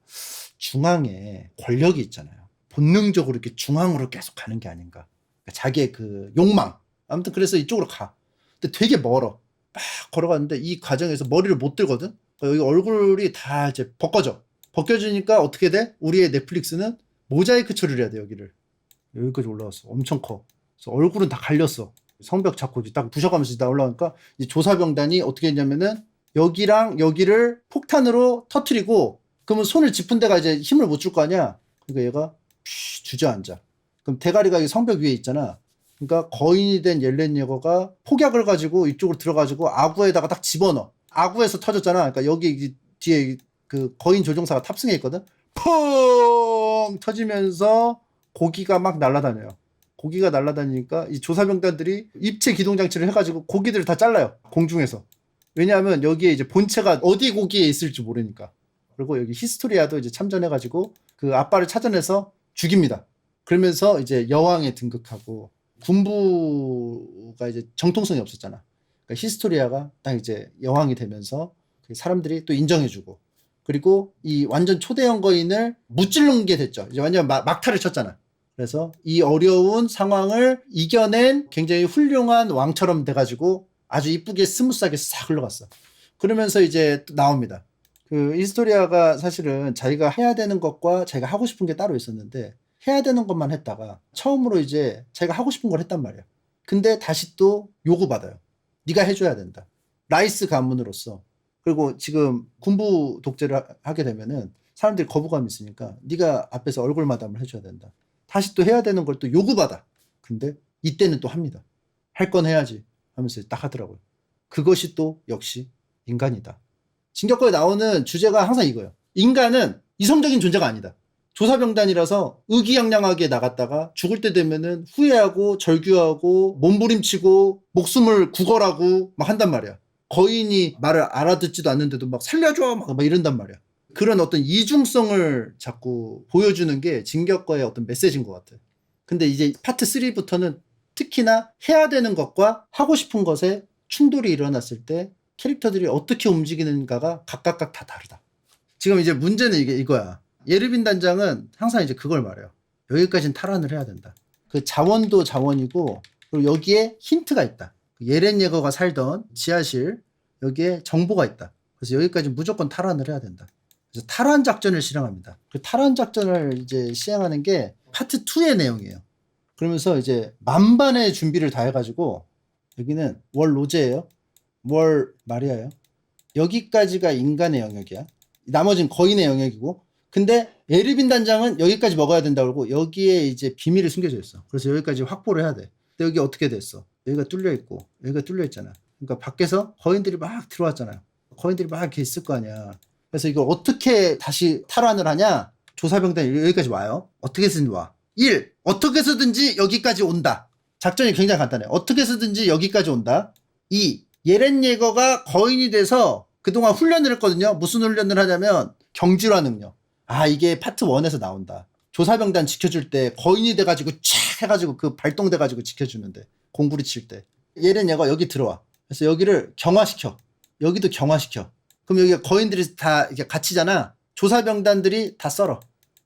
Speaker 1: 중앙에 권력이 있잖아요. 본능적으로 이렇게 중앙으로 계속 가는 게 아닌가. 그러니까 자기의 그 욕망. 아무튼 그래서 이쪽으로 가. 근데 되게 멀어. 막 걸어가는데 이 과정에서 머리를 못 들거든? 그러니까 여기 얼굴이 다 이제 벗겨져. 벗겨지니까 어떻게 돼? 우리의 넷플릭스는 모자이크 처리를 해야 돼, 여기를. 여기까지 올라왔어. 엄청 커. 그래서 얼굴은 다 갈렸어. 성벽 잡고 이제 딱 부셔가면서 다 올라가니까 이제 조사병단이 어떻게 했냐면은 여기랑 여기를 폭탄으로 터트리고 그러면 손을 짚은 데가 이제 힘을 못 줄 거 아니야. 그러니까 얘가 주저앉아. 그럼 대가리가 이 성벽 위에 있잖아. 그러니까 거인이 된 옐렌 예거가 폭약을 가지고 이쪽으로 들어가지고 아구에다가 딱 집어넣어. 아구에서 터졌잖아. 그러니까 여기 뒤에 그 거인 조종사가 탑승해 있거든. 퐁 터지면서 고기가 막 날아다녀요. 고기가 날아다니니까 이 조사병단들이 입체 기동 장치를 해가지고 고기들을 다 잘라요. 공중에서. 왜냐하면 여기에 이제 본체가 어디 고기에 있을지 모르니까. 그리고 여기 히스토리아도 이제 참전해가지고 그 아빠를 찾아내서 죽입니다. 그러면서 이제 여왕에 등극하고 군부가 이제 정통성이 없었잖아. 그러니까 히스토리아가 딱 이제 여왕이 되면서 사람들이 또 인정해주고 그리고 이 완전 초대형 거인을 무찌르는 게 됐죠. 이제 완전 막타를 쳤잖아. 그래서 이 어려운 상황을 이겨낸 굉장히 훌륭한 왕처럼 돼가지고 아주 이쁘게 스무스하게 싹 흘러갔어. 그러면서 이제 또 나옵니다. 그 히스토리아가 사실은 자기가 해야 되는 것과 자기가 하고 싶은 게 따로 있었는데 해야 되는 것만 했다가 처음으로 이제 자기가 하고 싶은 걸 했단 말이야. 근데 다시 또 요구받아요. 네가 해줘야 된다. 라이스 가문으로서. 그리고 지금 군부 독재를 하게 되면은 사람들이 거부감이 있으니까 네가 앞에서 얼굴 마담을 해줘야 된다. 다시 또 해야 되는 걸 또 요구받아. 근데 이때는 또 합니다. 할 건 해야지 하면서 딱 하더라고요. 그것이 또 역시 인간이다. 진격거에 나오는 주제가 항상 이거예요. 인간은 이성적인 존재가 아니다. 조사병단이라서 의기양양하게 나갔다가 죽을 때 되면은 후회하고 절규하고 몸부림치고 목숨을 구걸하고 막 한단 말이야. 거인이 말을 알아듣지도 않는데도 막 살려줘 막 이런단 말이야. 그런 어떤 이중성을 자꾸 보여주는 게 진격거의 어떤 메시지인 것 같아. 근데 이제 파트 3부터는 특히나 해야 되는 것과 하고 싶은 것에 충돌이 일어났을 때 캐릭터들이 어떻게 움직이는가가 각각 다 다르다. 지금 이제 문제는 이거야. 예르빈 단장은 항상 이제 그걸 말해요. 여기까지는 탈환을 해야 된다. 그 자원도 자원이고 그리고 여기에 힌트가 있다. 예렌 예거가 살던 지하실 여기에 정보가 있다. 그래서 여기까지 무조건 탈환을 해야 된다. 그래서 탈환 작전을 실행합니다. 그 탈환 작전을 이제 시행하는 게 파트 2의 내용이에요. 그러면서 이제 만반의 준비를 다 해가지고 여기는 월 로제예요. 월 마리아예요. 여기까지가 인간의 영역이야. 나머지는 거인의 영역이고. 근데 에르빈 단장은 여기까지 먹어야 된다고 그러고 여기에 이제 비밀이 숨겨져 있어. 그래서 여기까지 확보를 해야 돼. 근데 여기 어떻게 됐어? 여기가 뚫려 있고 여기가 뚫려 있잖아. 그러니까 밖에서 거인들이 막 들어왔잖아요. 거인들이 막 이렇게 있을 거 아니야. 그래서 이걸 어떻게 다시 탈환을 하냐? 조사병단이 여기까지 와요. 어떻게 해서든지 와. 1. 어떻게 해서든지 여기까지 온다. 작전이 굉장히 간단해. 어떻게 해서든지 여기까지 온다. 2. 예렌 예거가 거인이 돼서 그동안 훈련을 했거든요. 무슨 훈련을 하냐면 경질화 능력. 아, 이게 파트 1에서 나온다. 조사병단 지켜줄 때 거인이 돼가지고 촥 해가지고 그 발동돼가지고 지켜주는데 공구리 칠 때 예렌 예거 여기 들어와. 그래서 여기를 경화시켜. 여기도 경화시켜. 그럼 여기가 거인들이 다 이렇게 갇히잖아. 조사병단들이 다 썰어.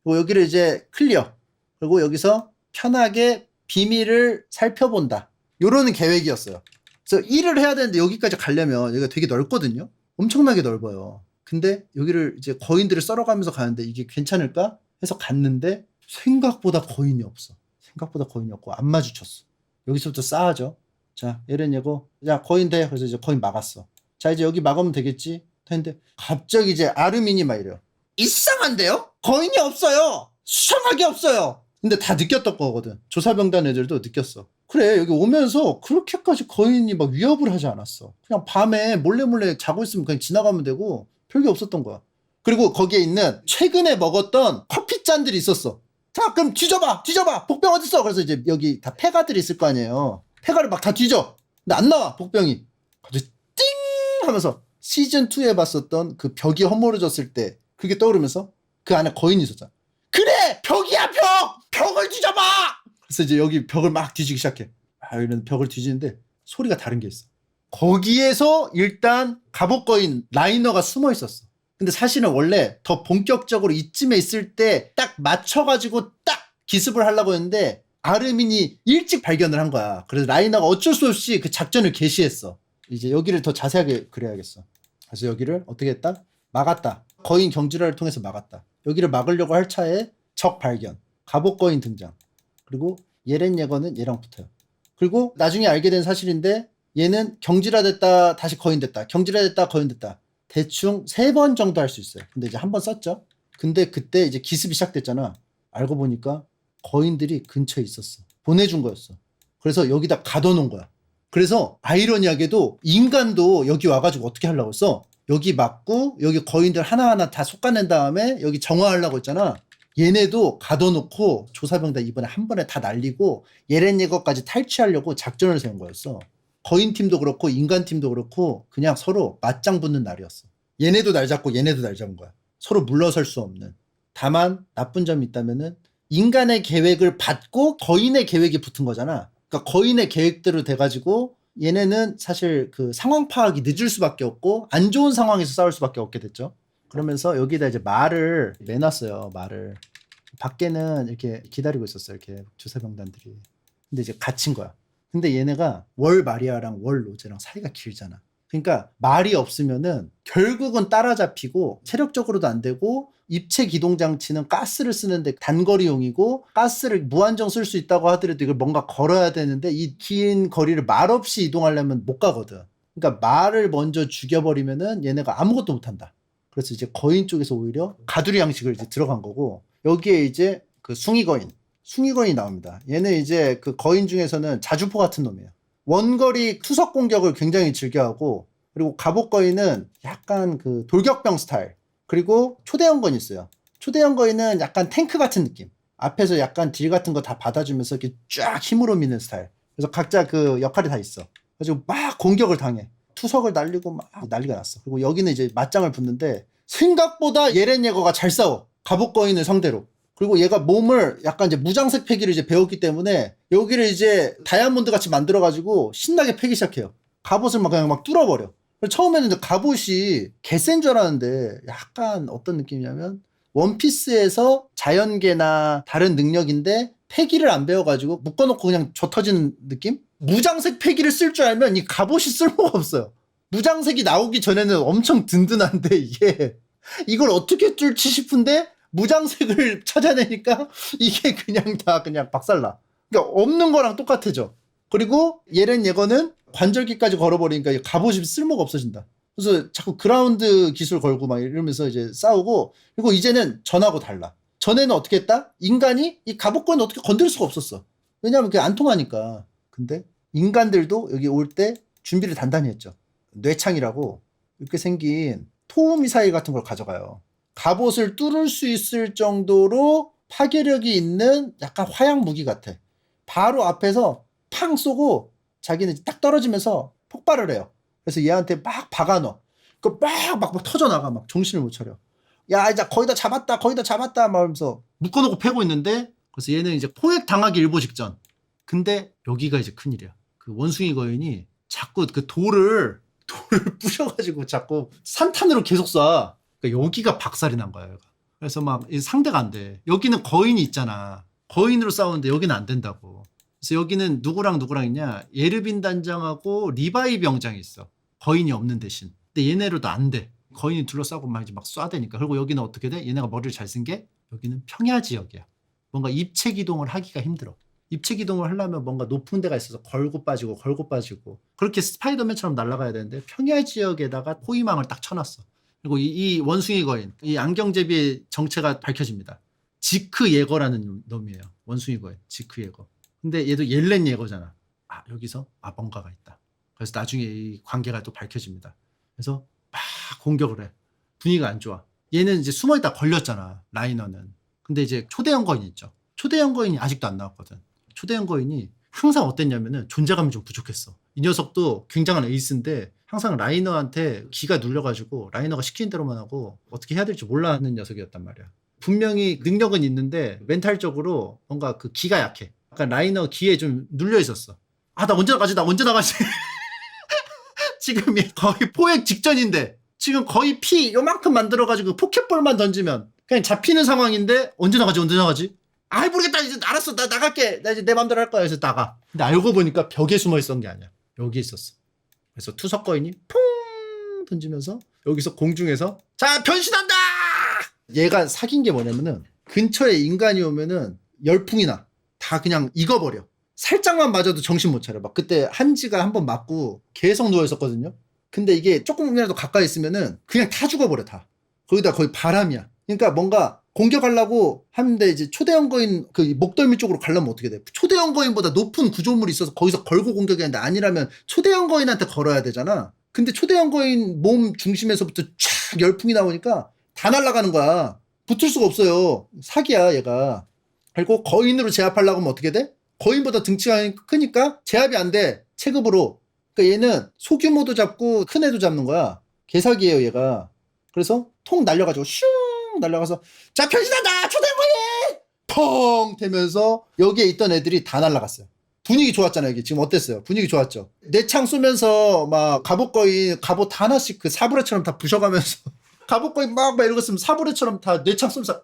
Speaker 1: 그리고 여기를 이제 클리어. 그리고 여기서 편하게 비밀을 살펴본다. 요런 계획이었어요. 그래서 일을 해야 되는데 여기까지 가려면 여기가 되게 넓거든요. 엄청나게 넓어요. 근데 여기를 이제 거인들을 썰어가면서 가는데 이게 괜찮을까 해서 갔는데 생각보다 거인이 없어. 생각보다 거인이 없고 안 마주쳤어. 여기서부터 싸하죠. 자, 예렌 예고. 야, 거인 돼. 그래서 이제 거인 막았어. 자, 이제 여기 막으면 되겠지. 했는데 갑자기 이제 아르민이 막 이래요. 이상한데요? 거인이 없어요. 수상하게 없어요. 근데 다 느꼈던 거거든. 조사병단 애들도 느꼈어. 그래, 여기 오면서 그렇게까지 거인이 막 위협을 하지 않았어. 그냥 밤에 몰래 자고 있으면 그냥 지나가면 되고 별게 없었던 거야. 그리고 거기에 있는 최근에 먹었던 커피잔들이 있었어. 자, 그럼 뒤져봐. 복병 어딨어? 그래서 이제 여기 다 폐가들이 있을 거 아니에요. 폐가를 막 다 뒤져. 근데 안 나와, 복병이. 갑자기 띵! 하면서 시즌2에 봤었던 그 벽이 허물어졌을 때 그게 떠오르면서 그 안에 거인이 있었잖아. 그래! 벽이야, 벽! 벽을 뒤져봐! 그래서 이제 여기 벽을 막 뒤지기 시작해. 이런 벽을 뒤지는데 소리가 다른 게 있어. 거기에서 일단 갑옷거인 라이너가 숨어 있었어. 근데 사실은 원래 더 본격적으로 이쯤에 있을 때 딱 맞춰가지고 딱 기습을 하려고 했는데 아르민이 일찍 발견을 한 거야. 그래서 라이너가 어쩔 수 없이 그 작전을 개시했어. 이제 여기를 더 자세하게 그려야겠어. 그래서 여기를 어떻게 했다? 막았다. 거인 경주라를 통해서 막았다. 여기를 막으려고 할 차에 적 발견, 갑옷거인 등장. 그리고 예렌 예거는 얘랑 붙어요. 그리고 나중에 알게 된 사실인데 얘는 경지라 됐다 다시 거인 됐다, 경지라 됐다 거인 됐다. 대충 3번 정도 할 수 있어요. 근데 이제 한 번 썼죠. 근데 그때 이제 기습이 시작됐잖아. 알고 보니까 거인들이 근처에 있었어. 보내준 거였어. 그래서 여기다 가둬놓은 거야. 그래서 아이러니하게도 인간도 여기 와가지고 어떻게 하려고 했어? 여기 막고 여기 거인들 하나하나 다 솎아낸 다음에 여기 정화하려고 했잖아. 얘네도 가둬놓고 조사병단 이번에 한 번에 다 날리고 예렌 예거까지 탈취하려고 작전을 세운 거였어. 거인팀도 그렇고 인간팀도 그렇고 그냥 서로 맞짱 붙는 날이었어. 얘네도 날 잡고 얘네도 날 잡은 거야. 서로 물러설 수 없는. 다만 나쁜 점이 있다면은 인간의 계획을 받고 거인의 계획이 붙은 거잖아. 그러니까 거인의 계획대로 돼가지고 얘네는 사실 그 상황 파악이 늦을 수밖에 없고 안 좋은 상황에서 싸울 수밖에 없게 됐죠. 그러면서 여기다 이제 말을 내놨어요. 말을. 밖에는 이렇게 기다리고 있었어요. 이렇게 조사병단들이. 근데 이제 갇힌 거야. 근데 얘네가 월 마리아랑 월 로제랑 사이가 길잖아. 그러니까 말이 없으면은 결국은 따라잡히고 체력적으로도 안 되고 입체 기동 장치는 가스를 쓰는데 단거리용이고 가스를 무한정 쓸 수 있다고 하더라도 이걸 뭔가 걸어야 되는데 이 긴 거리를 말 없이 이동하려면 못 가거든. 그러니까 말을 먼저 죽여버리면은 얘네가 아무것도 못한다. 그래서 이제 거인 쪽에서 오히려 가두리 양식을 이제 들어간 거고 여기에 이제 그 숭이거인이 나옵니다. 얘는 이제 그 거인 중에서는 자주포 같은 놈이에요. 원거리 투석 공격을 굉장히 즐겨하고 그리고 갑옷거인은 약간 그 돌격병 스타일. 그리고 초대형 거인 있어요. 초대형 거인은 약간 탱크 같은 느낌. 앞에서 약간 딜 같은 거 다 받아주면서 이렇게 쫙 힘으로 미는 스타일. 그래서 각자 그 역할이 다 있어. 그래서 막 공격을 당해. 투석을 날리고 막 난리가 났어. 그리고 여기는 이제 맞짱을 붙는데 생각보다 예렌 예거가 잘 싸워. 갑옷거인을 상대로. 그리고 얘가 몸을 약간 이제 무장색 패기를 이제 배웠기 때문에 여기를 이제 다이아몬드 같이 만들어가지고 신나게 패기 시작해요. 갑옷을 막 그냥 막 뚫어버려. 처음에는 이제 갑옷이 개센 줄 알았는데 약간 어떤 느낌이냐면 원피스에서 자연계나 다른 능력인데 패기를 안 배워가지고 묶어놓고 그냥 져 터지는 느낌? 무장색 패기를 쓸 줄 알면 이 갑옷이 쓸모가 없어요. 무장색이 나오기 전에는 엄청 든든한데 이게 이걸 어떻게 뚫지 싶은데 무장색을 찾아내니까 이게 그냥 다 그냥 박살나. 그러니까 없는 거랑 똑같아져. 그리고 예렌 예거는 관절기까지 걸어버리니까 갑옷이 쓸모가 없어진다. 그래서 자꾸 그라운드 기술 걸고 막 이러면서 이제 싸우고 그리고 이제는 전하고 달라. 전에는 어떻게 했다? 인간이 이 갑옷권을 어떻게 건드릴 수가 없었어. 왜냐하면 그게 안 통하니까. 근데 인간들도 여기 올 때 준비를 단단히 했죠. 뇌창이라고 이렇게 생긴 토우 미사일 같은 걸 가져가요. 갑옷을 뚫을 수 있을 정도로 파괴력이 있는 약간 화약 무기 같아. 바로 앞에서 팡 쏘고 자기는 딱 떨어지면서 폭발을 해요. 그래서 얘한테 막 박아넣어. 그 막 터져나가. 막 정신을 못 차려. 야, 이제 거의 다 잡았다. 막 하면서 묶어놓고 패고 있는데 그래서 얘는 이제 포획 당하기 일보 직전. 근데 여기가 이제 큰일이야. 그 원숭이 거인이 자꾸 그 돌을 부셔가지고 자꾸 산탄으로 계속 쏴. 그러니까 여기가 박살이 난 거야. 얘가. 그래서 막 상대가 안 돼. 여기는 거인이 있잖아. 거인으로 싸우는데 여기는 안 된다고. 그래서 여기는 누구랑 있냐? 예르빈 단장하고 리바이 병장이 있어. 거인이 없는 대신. 근데 얘네로도 안 돼. 거인이 둘러싸고 막 이제 막 쏴대니까. 그리고 여기는 어떻게 돼? 얘네가 머리를 잘 쓴 게 여기는 평야 지역이야. 뭔가 입체 기동을 하기가 힘들어. 입체 기동을 하려면 뭔가 높은 데가 있어서 걸고 빠지고 그렇게 스파이더맨처럼 날아가야 되는데 평야 지역에다가 포위망을 딱 쳐놨어. 그리고 이 원숭이 거인, 이 안경제비의 정체가 밝혀집니다. 지크 예거라는 놈이에요. 원숭이 거인, 지크 예거. 근데 얘도 옐렌 예거잖아. 아, 여기서 뭔가가 있다. 그래서 나중에 이 관계가 또 밝혀집니다. 그래서 막 공격을 해. 분위기가 안 좋아. 얘는 이제 숨어있다 걸렸잖아, 라이너는. 근데 이제 초대형 거인 있죠. 초대형 거인이 아직도 안 나왔거든. 초대형 거인이 항상 어땠냐면은 존재감이 좀 부족했어. 이 녀석도 굉장한 에이스인데 항상 라이너한테 기가 눌려가지고 라이너가 시키는 대로만 하고 어떻게 해야 될지 몰라 하는 녀석이었단 말이야. 분명히 능력은 있는데 멘탈적으로 뭔가 그 기가 약해. 약간 라이너 기에 좀 눌려 있었어. 나 언제 나가지? 나 언제 나가지? 지금 거의 포획 직전인데 지금 거의 피 요만큼 만들어가지고 포켓볼만 던지면 그냥 잡히는 상황인데 언제 나가지? 언제 나가지? 모르겠다. 이제 알았어. 나 나갈게. 나 이제 내 맘대로 할 거야. 그래서 나가. 근데 알고 보니까 벽에 숨어 있었던 게 아니야. 여기 있었어. 그래서 투석 거인이 퐁 던지면서 여기서 공중에서 자, 변신한다! 얘가 사귄 게 뭐냐면은 근처에 인간이 오면은 열풍이 나. 다 그냥 익어버려. 살짝만 맞아도 정신 못 차려. 막 그때 한지가 한번 맞고 계속 누워 있었거든요. 근데 이게 조금이라도 가까이 있으면은 그냥 타 죽어버려, 다. 거기다 거의 바람이야. 그러니까 뭔가 공격하려고 하는데 이제 초대형 거인 그 목덜미 쪽으로 가려면 어떻게 돼? 초대형 거인보다 높은 구조물이 있어서 거기서 걸고 공격했는데 아니라면 초대형 거인한테 걸어야 되잖아. 근데 초대형 거인 몸 중심에서부터 촥 열풍이 나오니까 다 날아가는 거야. 붙을 수가 없어요. 사기야, 얘가. 그리고 거인으로 제압하려고 하면 어떻게 돼? 거인보다 등치가 크니까 제압이 안 돼. 체급으로. 그러니까 얘는 소규모도 잡고 큰 애도 잡는 거야. 개사기예요, 얘가. 그래서 통 날려가지고 슝 날려가서 자, 변신한다! 초대형 거인! 펑! 되면서 여기에 있던 애들이 다 날아갔어요. 분위기 좋았잖아요. 이게 지금 어땠어요? 분위기 좋았죠? 내창 쏘면서 막 갑옷거인 갑옷 하나씩 그 사브레처럼 다 부셔가면서 갑옷거인 막 이러고 있으면 사브레처럼 다 내창 쏘면서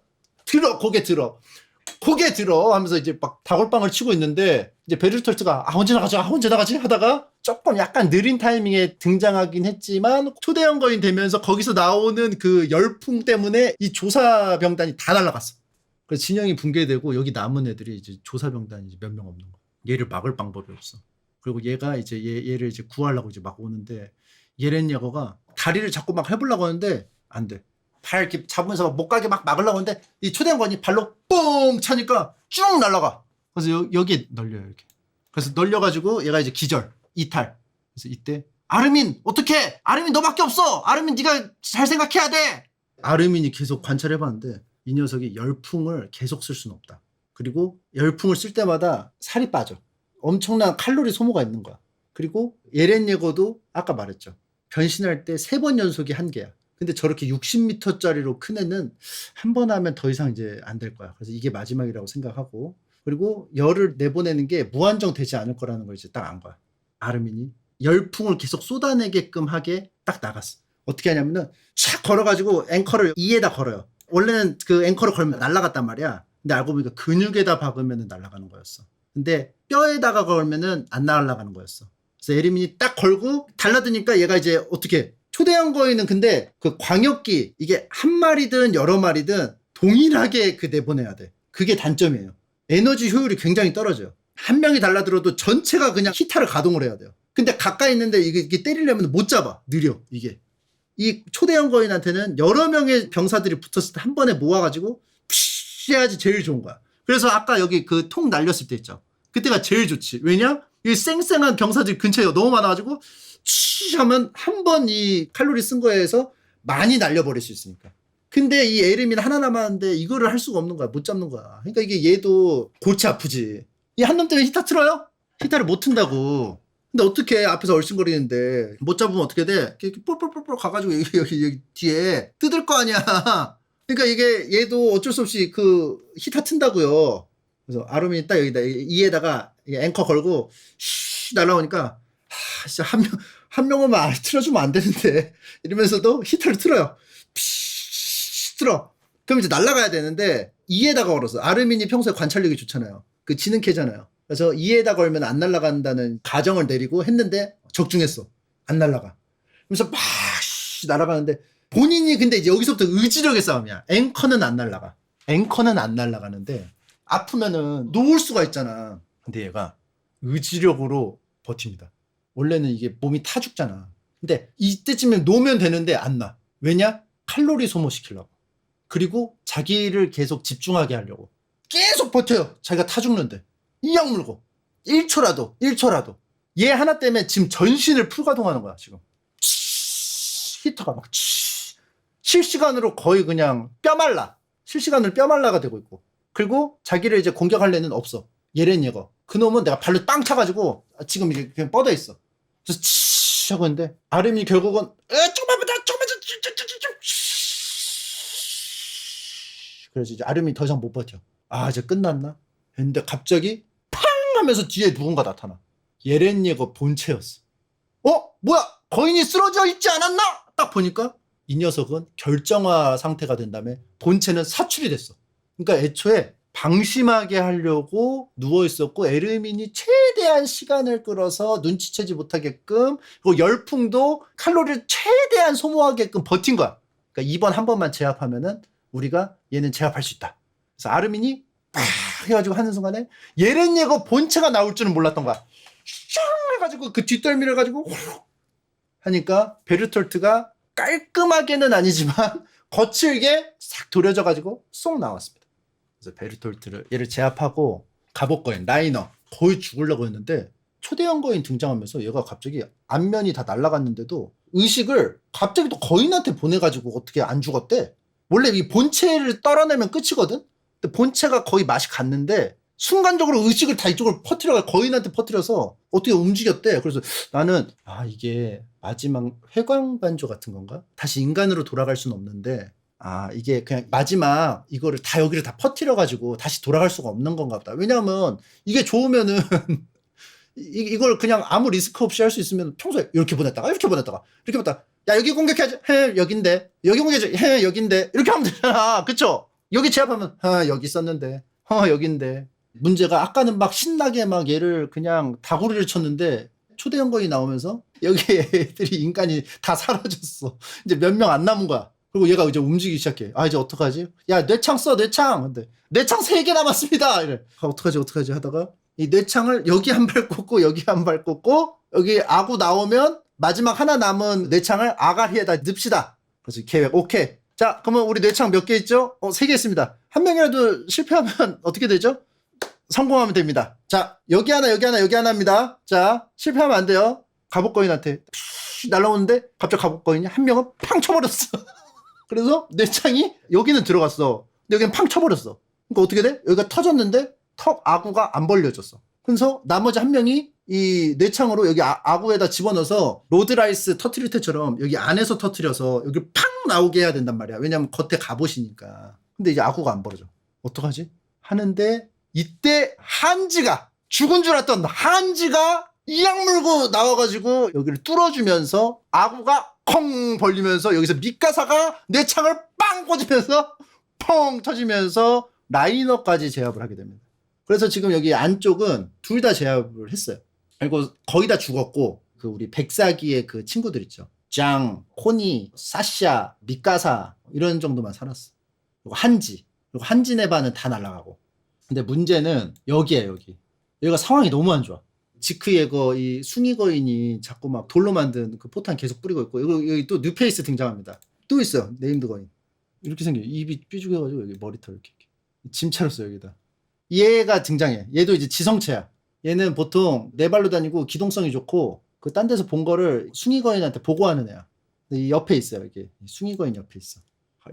Speaker 1: 고개 들어 하면서 이제 막 다골빵을 치고 있는데 이제 베르톨트가 언제 나가지 하다가 조금 약간 느린 타이밍에 등장하긴 했지만 초대형 거인 되면서 거기서 나오는 그 열풍 때문에 이 조사병단이 다 날아갔어. 그래서 진영이 붕괴되고 여기 남은 애들이 이제 조사병단이 몇 명 없는 거야. 얘를 막을 방법이 없어. 그리고 얘가 이제 얘를 이제 구하려고 이제 막 오는데 예렌 야거가 다리를 잡고 막 해보려고 하는데 안 돼. 발 이렇게 잡으면서 못 가게 막 막으려고 하는데 이 초대형 거인이 발로 뽕 차니까 쭉 날아가. 그래서 여기에 널려요, 이렇게. 그래서 널려가지고 얘가 이제 기절, 이탈. 그래서 이때 아르민 어떡해? 아르민 너밖에 없어. 아르민 네가 잘 생각해야 돼. 아르민이 계속 관찰해봤는데 이 녀석이 열풍을 계속 쓸 수는 없다. 그리고 열풍을 쓸 때마다 살이 빠져. 엄청난 칼로리 소모가 있는 거야. 그리고 예렌 예거도 아까 말했죠. 변신할 때 3번 연속이 한계야. 근데 저렇게 60m짜리로 큰 애는 한 번 하면 더 이상 이제 안 될 거야. 그래서 이게 마지막이라고 생각하고 그리고 열을 내보내는 게 무한정 되지 않을 거라는 걸 이제 딱 안 거야. 아르민이 열풍을 계속 쏟아내게끔 하게 딱 나갔어. 어떻게 하냐면은 촥 걸어가지고 앵커를 이에다 걸어요. 원래는 그 앵커를 걸면 날아갔단 말이야. 근데 알고 보니까 근육에다 박으면 날아가는 거였어. 근데 뼈에다가 걸면은 안 날아가는 거였어. 그래서 에르민이 딱 걸고 달라드니까 얘가 이제 어떻게 초대형 거인은 근데 그 광역기 이게 한 마리든 여러 마리든 동일하게 그 내보내야 돼. 그게 단점이에요. 에너지 효율이 굉장히 떨어져요. 한 명이 달라들어도 전체가 그냥 히타를 가동을 해야 돼요. 근데 가까이 있는데 이게 때리려면 못 잡아. 느려 이게. 이 초대형 거인한테는 여러 명의 병사들이 붙었을 때 한 번에 모아가지고 푸쉬 해야지 제일 좋은 거야. 그래서 아까 여기 그 통 날렸을 때 있죠. 그때가 제일 좋지. 왜냐? 이 쌩쌩한 병사들이 근처에 너무 많아가지고 치 하면 한 번 이 칼로리 쓴 거에서 많이 날려버릴 수 있으니까. 근데 이 에르민 하나 남았는데 이거를 할 수가 없는 거야. 못 잡는 거야. 그러니까 이게 얘도 골치 아프지. 이 한 놈 때문에 히타 틀어요? 히타를 못 튼다고. 근데 어떻게 앞에서 얼씬거리는데 못 잡으면 어떻게 돼? 이렇게 뿔뿔뿔뿔 가가지고 여기 뒤에 뜯을 거 아니야. 그러니까 이게 얘도 어쩔 수 없이 그 히타 튼다고요. 그래서 아르민이 딱 여기다 이에다가 앵커 걸고 쉬 날라오니까 진짜 한 명만 틀어주면 안 되는데 이러면서도 히터를 틀어요. 피쉬 틀어. 그럼 이제 날아가야 되는데 이에다가 걸어서 아르민이 평소에 관찰력이 좋잖아요. 그 지능캐잖아요. 그래서 이에다 걸면 안 날아간다는 가정을 내리고 했는데 적중했어. 안 날아가. 그래서 막 날아가는데 본인이 근데 이제 여기서부터 의지력의 싸움이야. 앵커는 안 날아가. 앵커는 안 날아가는데 아프면은 놓을 수가 있잖아. 근데 얘가 의지력으로 버팁니다. 원래는 이게 몸이 타 죽잖아. 근데 이때쯤에 놓으면 되는데 안 나. 왜냐? 칼로리 소모시키려고. 그리고 자기를 계속 집중하게 하려고. 계속 버텨요. 자기가 타 죽는데. 이 약물고. 1초라도. 얘 하나 때문에 지금 전신을 풀가동하는 거야, 지금. 히터가 막 실시간으로 거의 그냥 실시간으로 뼈말라가 되고 있고. 그리고 자기를 이제 공격할 애는 없어. 예렌 예거. 그놈은 내가 발로 빵 차가지고 지금 이렇게 그냥 뻗어 있어. 그래서 하고 있는데 아름이 결국은 조금만 더 그래서 이제 아름이 더 이상 못 버텨. 이제 끝났나? 근데 갑자기 팡 하면서 뒤에 누군가 나타나. 예렌 예거 본체였어. 뭐야? 거인이 쓰러져 있지 않았나? 딱 보니까 이 녀석은 결정화 상태가 된 다음에 본체는 사출이 됐어. 그러니까 애초에 방심하게 하려고 누워있었고 에르민이 최대한 시간을 끌어서 눈치채지 못하게끔 그리고 열풍도 칼로리를 최대한 소모하게끔 버틴 거야. 그러니까 이번 한 번만 제압하면은 우리가 얘는 제압할 수 있다. 그래서 아르민이 팍 해가지고 하는 순간에 예렌 예거 본체가 나올 줄은 몰랐던 거야. 샹 해가지고 그 뒷덜미를 가지고 하니까 베르톨트가 깔끔하게는 아니지만 거칠게 싹 도려져가지고 쏙 나왔습니다. 그래서 베르톨트를 얘를 제압하고 갑옷거인 라이너 거의 죽으려고 했는데 초대형 거인 등장하면서 얘가 갑자기 안면이 다 날아갔는데도 의식을 갑자기 또 거인한테 보내가지고 어떻게 안 죽었대. 원래 이 본체를 떨어내면 끝이거든. 근데 본체가 거의 맛이 갔는데 순간적으로 의식을 다 이쪽으로 퍼뜨려가 거인한테 퍼뜨려서 어떻게 움직였대. 그래서 나는 이게 마지막 회광반조 같은 건가? 다시 인간으로 돌아갈 수는 없는데 이게 그냥 마지막 이거를 다 여기를 다 퍼뜨려가지고 다시 돌아갈 수가 없는 건가 보다. 왜냐면 이게 좋으면은 이걸 그냥 아무 리스크 없이 할 수 있으면 평소에 이렇게 보냈다가 야 여기 공격해야지. 여긴데. 여기 공격해야지. 여긴데. 이렇게 하면 되잖아. 그쵸? 여기 제압하면 여기 있었는데. 여긴데. 문제가 아까는 막 신나게 막 얘를 그냥 다구리를 쳤는데 초대형 거인이 나오면서 여기 애들이 인간이 다 사라졌어. 이제 몇 명 안 남은 거야. 그리고 얘가 이제 움직이기 시작해. 이제 어떡하지? 야 뇌창 써 뇌창. 근데 뇌창 3개 남았습니다. 이래. 어떡하지 하다가 이 뇌창을 여기 한 발 꽂고 여기 한 발 꽂고 여기 아구 나오면 마지막 하나 남은 뇌창을 아가리에다 넣읍시다. 그래서 계획 오케이. 자 그러면 우리 뇌창 몇 개 있죠? 3개 있습니다. 한 명이라도 실패하면 어떻게 되죠? 성공하면 됩니다. 자 여기 하나입니다. 자 실패하면 안 돼요. 갑옷거인한테 날라오는데 갑자기 갑옷거인이 한 명은 팡 쳐버렸어. 그래서 뇌창이 여기는 들어갔어. 근데 여기는 팡 쳐버렸어. 그러니까 어떻게 돼? 여기가 터졌는데 턱 아구가 안 벌려졌어. 그래서 나머지 한 명이 이 뇌창으로 여기 아구에다 집어넣어서 로드라이스 터트릴 때처럼 여기 안에서 터트려서 여기 팡 나오게 해야 된단 말이야. 왜냐면 겉에 갑옷이니까. 근데 이제 아구가 안 벌어져. 어떡하지? 하는데 이때 한지가 죽은 줄 알았던 한지가 이악 물고 나와가지고 여기를 뚫어주면서 아구가 콩 벌리면서 여기서 미카사가 뇌창을 빵 꽂으면서 펑 터지면서 라이너까지 제압을 하게 됩니다. 그래서 지금 여기 안쪽은 둘 다 제압을 했어요. 그리고 거의 다 죽었고 그 우리 백사기의 그 친구들 있죠. 장, 코니, 사샤, 미카사 이런 정도만 살았어. 그리고 한지 네바는 다 날아가고. 근데 문제는 여기에요. 여기가 상황이 너무 안 좋아. 지크 예거 이 숭이 거인이 자꾸 막 돌로 만든 그 포탄 계속 뿌리고 있고 여기 또 뉴페이스 등장합니다. 또 있어요. 네임드 거인. 이렇게 생겨. 입이 삐죽여가지고 여기 머리털 이렇게 짐 차렸어 여기다. 얘가 등장해. 얘도 이제 지성체야. 얘는 보통 네 발로 다니고 기동성이 좋고 그 딴 데서 본 거를 숭이 거인한테 보고하는 애야. 이 옆에 있어요. 이게 숭이 거인 옆에 있어.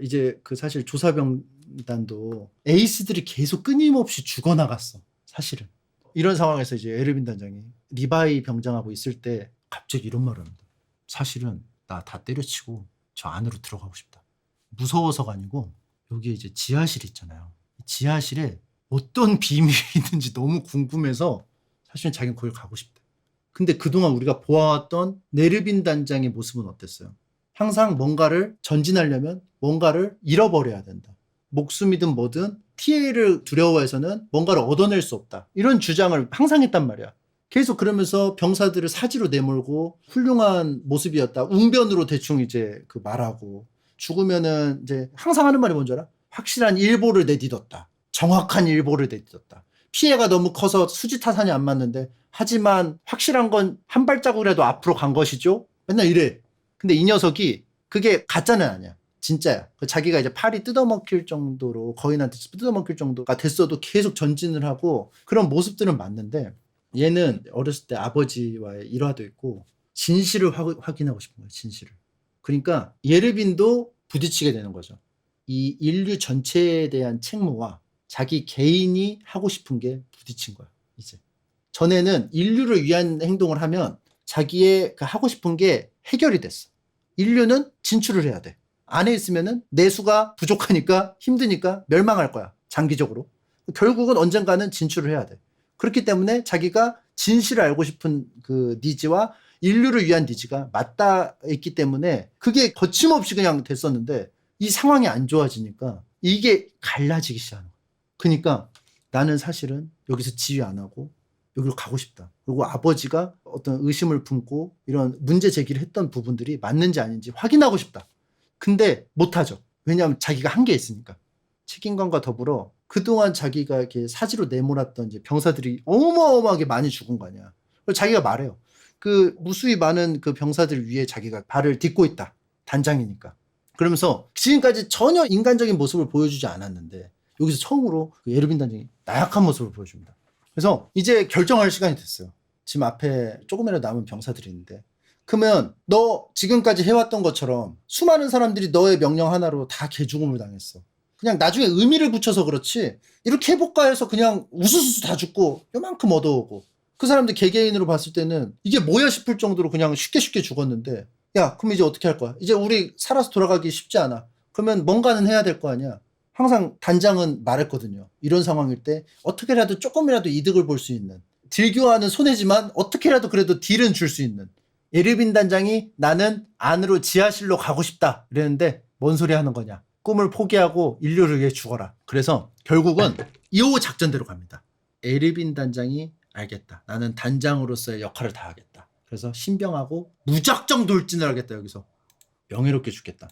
Speaker 1: 이제 그 사실 조사병단도 에이스들이 계속 끊임없이 죽어나갔어. 사실은. 이런 상황에서 이제 에르빈 단장이 리바이 병장하고 있을 때 갑자기 이런 말을 합니다. 사실은 나 다 때려치고 저 안으로 들어가고 싶다. 무서워서가 아니고 여기 이제 지하실 있잖아요. 지하실에 어떤 비밀이 있는지 너무 궁금해서 사실은 자기는 거기 가고 싶다. 근데 그동안 우리가 보아왔던 네르빈 단장의 모습은 어땠어요? 항상 뭔가를 전진하려면 뭔가를 잃어버려야 된다. 목숨이든 뭐든 피해를 두려워해서는 뭔가를 얻어낼 수 없다. 이런 주장을 항상 했단 말이야. 계속 그러면서 병사들을 사지로 내몰고 훌륭한 모습이었다. 웅변으로 대충 이제 그 말하고 죽으면은 이제 항상 하는 말이 뭔지 알아? 확실한 일보를 내딛었다. 정확한 일보를 내딛었다. 피해가 너무 커서 수지타산이 안 맞는데 하지만 확실한 건 한 발자국이라도 앞으로 간 것이죠. 맨날 이래. 근데 이 녀석이 그게 가짜는 아니야. 진짜야. 자기가 이제 팔이 뜯어먹힐 정도로 거인한테 뜯어먹힐 정도가 됐어도 계속 전진을 하고 그런 모습들은 맞는데 얘는 어렸을 때 아버지와의 일화도 있고 진실을 확인하고 싶은 거예요. 진실을. 그러니까 예르빈도 부딪히게 되는 거죠. 이 인류 전체에 대한 책무와 자기 개인이 하고 싶은 게 부딪힌 거야. 이제 전에는 인류를 위한 행동을 하면 자기의 그 하고 싶은 게 해결이 됐어. 인류는 진출을 해야 돼. 안에 있으면은 내수가 부족하니까 힘드니까 멸망할 거야. 장기적으로. 결국은 언젠가는 진출을 해야 돼. 그렇기 때문에 자기가 진실을 알고 싶은 그 니즈와 인류를 위한 니즈가 맞닿아 있기 때문에 그게 거침없이 그냥 됐었는데 이 상황이 안 좋아지니까 이게 갈라지기 시작하는 거야. 그러니까 나는 사실은 여기서 지휘 안 하고 여기로 가고 싶다. 그리고 아버지가 어떤 의심을 품고 이런 문제 제기를 했던 부분들이 맞는지 아닌지 확인하고 싶다. 근데 못하죠. 왜냐하면 자기가 한계에 있으니까. 책임감과 더불어 그동안 자기가 이렇게 사지로 내몰았던 이제 병사들이 어마어마하게 많이 죽은 거 아니야. 그래서 자기가 말해요. 그 무수히 많은 그 병사들 위에 자기가 발을 딛고 있다. 단장이니까. 그러면서 지금까지 전혀 인간적인 모습을 보여주지 않았는데 여기서 처음으로 그 예르빈 단장이 나약한 모습을 보여줍니다. 그래서 이제 결정할 시간이 됐어요. 지금 앞에 조금이라도 남은 병사들이 있는데 그러면 너 지금까지 해왔던 것처럼 수많은 사람들이 너의 명령 하나로 다 개죽음을 당했어. 그냥 나중에 의미를 붙여서 그렇지 이렇게 해볼까 해서 그냥 우수수수 다 죽고 요만큼 얻어오고 그 사람들 개개인으로 봤을 때는 이게 뭐야 싶을 정도로 그냥 쉽게 죽었는데 야 그럼 이제 어떻게 할 거야? 이제 우리 살아서 돌아가기 쉽지 않아. 그러면 뭔가는 해야 될 거 아니야. 항상 단장은 말했거든요. 이런 상황일 때 어떻게라도 조금이라도 이득을 볼 수 있는 딜교환은 손해지만 어떻게라도 그래도 딜은 줄 수 있는 예르빈 단장이 나는 안으로 지하실로 가고 싶다 이랬는데 뭔 소리 하는 거냐. 꿈을 포기하고 인류를 위해 죽어라. 그래서 결국은 이 작전대로 갑니다. 예르빈 단장이 알겠다. 나는 단장으로서의 역할을 다 하겠다. 그래서 신병하고 무작정 돌진을 하겠다. 여기서 명예롭게 죽겠다.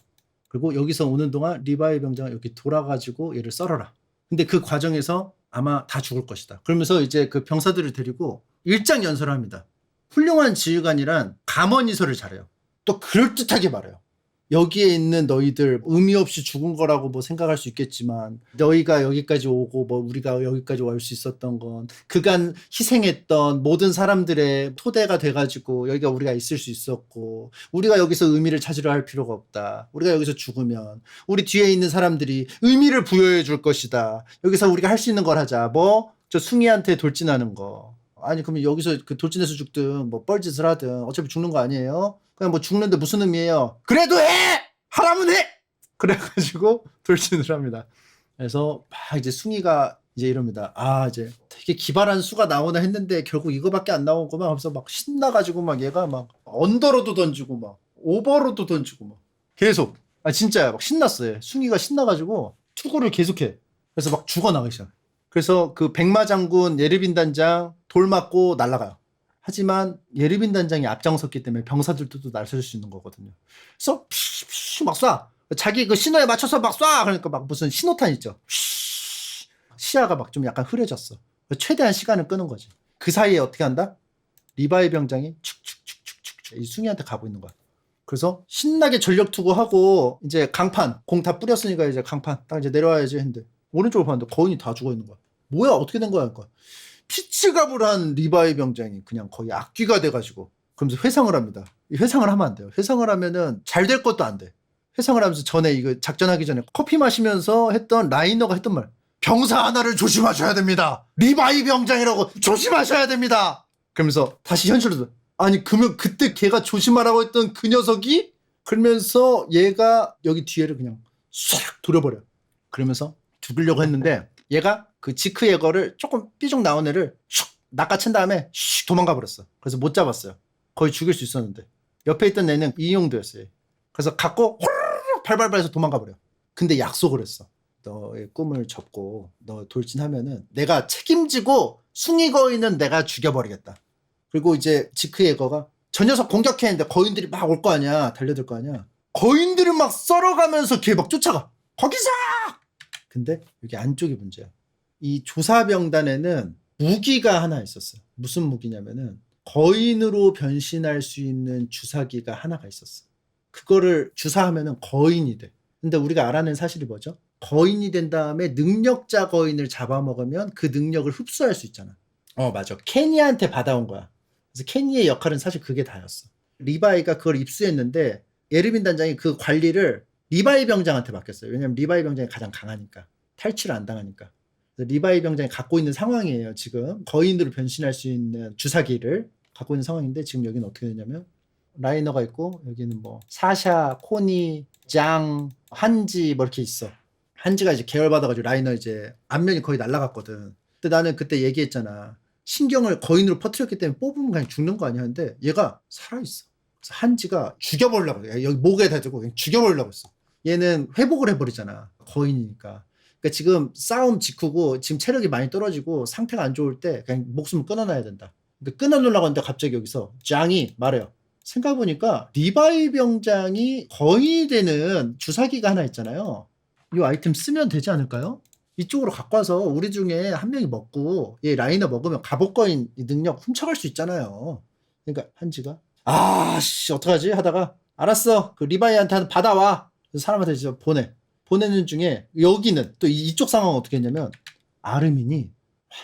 Speaker 1: 그리고 여기서 오는 동안 리바이 병장은 여기 돌아가지고 얘를 썰어라. 근데 그 과정에서 아마 다 죽을 것이다. 그러면서 이제 그 병사들을 데리고 일장 연설을 합니다. 훌륭한 지휘관이란 감언이설을 잘해요. 또 그럴듯하게 말해요. 여기에 있는 너희들 의미 없이 죽은 거라고 뭐 생각할 수 있겠지만 너희가 여기까지 오고 뭐 우리가 여기까지 올 수 있었던 건 그간 희생했던 모든 사람들의 토대가 돼가지고 여기가 우리가 있을 수 있었고 우리가 여기서 의미를 찾으려 할 필요가 없다. 우리가 여기서 죽으면 우리 뒤에 있는 사람들이 의미를 부여해 줄 것이다. 여기서 우리가 할 수 있는 걸 하자. 뭐 저 숭이한테 돌진하는 거. 아니 그러면 여기서 그 돌진해서 죽든 뭐 뻘짓을 하든 어차피 죽는 거 아니에요? 그냥 뭐 죽는데 무슨 의미예요? 그래도 해! 하라면 해! 그래가지고 돌진을 합니다. 그래서 막 이제 숭이가 이제 이럽니다. 아 이제 되게 기발한 수가 나오나 했는데 결국 이거밖에 안 나오고만 하면서 막 신나가지고 막 얘가 막 언더로도 던지고 막 오버로도 던지고 막 계속 아 진짜야 막 신났어요. 숭이가 신나가지고 투구를 계속해. 그래서 막 죽어나가기 시작해. 그래서 그 백마 장군 예르빈 단장 돌 맞고 날아가요. 하지만 예르빈 단장이 앞장섰기 때문에 병사들도 또 나설 수 있는 거거든요. 그래서 막 쏴. 자기 그 신호에 맞춰서 막 쏴. 그러니까 막 무슨 신호탄 있죠. 시야가 막 좀 약간 흐려졌어. 최대한 시간을 끄는 거지. 그 사이에 어떻게 한다? 리바이 병장이 축축축축축 이 숭이한테 가고 있는 거야. 그래서 신나게 전력 투구하고 이제 강판 공 다 뿌렸으니까 이제 강판 딱 이제 내려와야지 했는데 오른쪽을 봤는데 거인이 다 죽어 있는 거야. 뭐야 어떻게 된 거야? 그러니까 피치갑을 한 리바이 병장이 그냥 거의 악귀가 돼가지고 그러면서 회상을 합니다. 회상을 하면 안 돼요. 회상을 하면은 잘 될 것도 안 돼. 회상을 하면서 전에 이거 작전하기 전에 커피 마시면서 했던 라이너가 했던 말. 병사 하나를 조심하셔야 됩니다. 리바이 병장이라고 조심하셔야 됩니다. 그러면서 다시 현실로 아니 그러면 그때 걔가 조심하라고 했던 그 녀석이 그러면서 얘가 여기 뒤에를 그냥 싹 돌려버려. 그러면서 죽이려고 했는데 얘가 그 지크 예거를 조금 삐죽 나온 애를 슉 낚아챈 다음에 슉 도망가 버렸어. 그래서 못 잡았어요. 거의 죽일 수 있었는데 옆에 있던 애는 이용도였어요. 그래서 갖고 홀 발발발해서 도망가 버려. 근데 약속을 했어. 너의 꿈을 접고 너 돌진하면은 내가 책임지고 숭이 거인은 내가 죽여버리겠다. 그리고 이제 지크 예거가 저 녀석 공격했는데 거인들이 막 올 거 아니야. 달려들 거 아니야. 거인들을 막 썰어가면서 걔 막 쫓아가. 거기서! 근데 여기 안쪽이 문제야. 이 조사병단에는 무기가 하나 있었어요. 무슨 무기냐면은 거인으로 변신할 수 있는 주사기가 하나가 있었어. 그거를 주사하면은 거인이 돼. 근데 우리가 알아낸 사실이 뭐죠? 거인이 된 다음에 능력자 거인을 잡아먹으면 그 능력을 흡수할 수 있잖아. 맞아. 케니한테 받아온 거야. 그래서 케니의 역할은 사실 그게 다였어. 리바이가 그걸 입수했는데 예르빈 단장이 그 관리를 리바이 병장한테 맡겼어요. 왜냐면 리바이 병장이 가장 강하니까. 탈취를 안 당하니까. 그래서 리바이 병장이 갖고 있는 상황이에요. 지금 거인으로 변신할 수 있는 주사기를 갖고 있는 상황인데 지금 여기는 어떻게 되냐면 라이너가 있고 여기는 뭐 사샤, 코니, 장, 한지 뭐 이렇게 있어. 한지가 이제 계열받아가지고 라이너 이제 안면이 거의 날아갔거든. 근데 나는 그때 얘기했잖아. 신경을 거인으로 퍼뜨렸기 때문에 뽑으면 그냥 죽는 거 아니야. 근데 얘가 살아있어. 그래서 한지가 죽여버리려고 그래. 여기 목에 대고 그냥 죽여버리려고 했어. 얘는 회복을 해버리잖아. 거인이니까. 그러니까 지금 싸움 직후고 지금 체력이 많이 떨어지고 상태가 안 좋을 때 그냥 목숨을 끊어놔야 된다. 그러니까 끊어놓으려고 하는데 갑자기 여기서 짱이 말해요. 생각해보니까 리바이 병장이 거인이 되는 주사기가 하나 있잖아요. 이 아이템 쓰면 되지 않을까요? 이쪽으로 갖고 와서 우리 중에 한 명이 먹고 얘 라이너 먹으면 갑옷거인 능력 훔쳐갈 수 있잖아요. 그러니까 한지가 아씨 어떡하지 하다가 알았어 그 리바이한테 받아와. 그래서 사람한테 이제 보내는 중에 여기는 또 이쪽 상황은 어떻게 했냐면 아르민이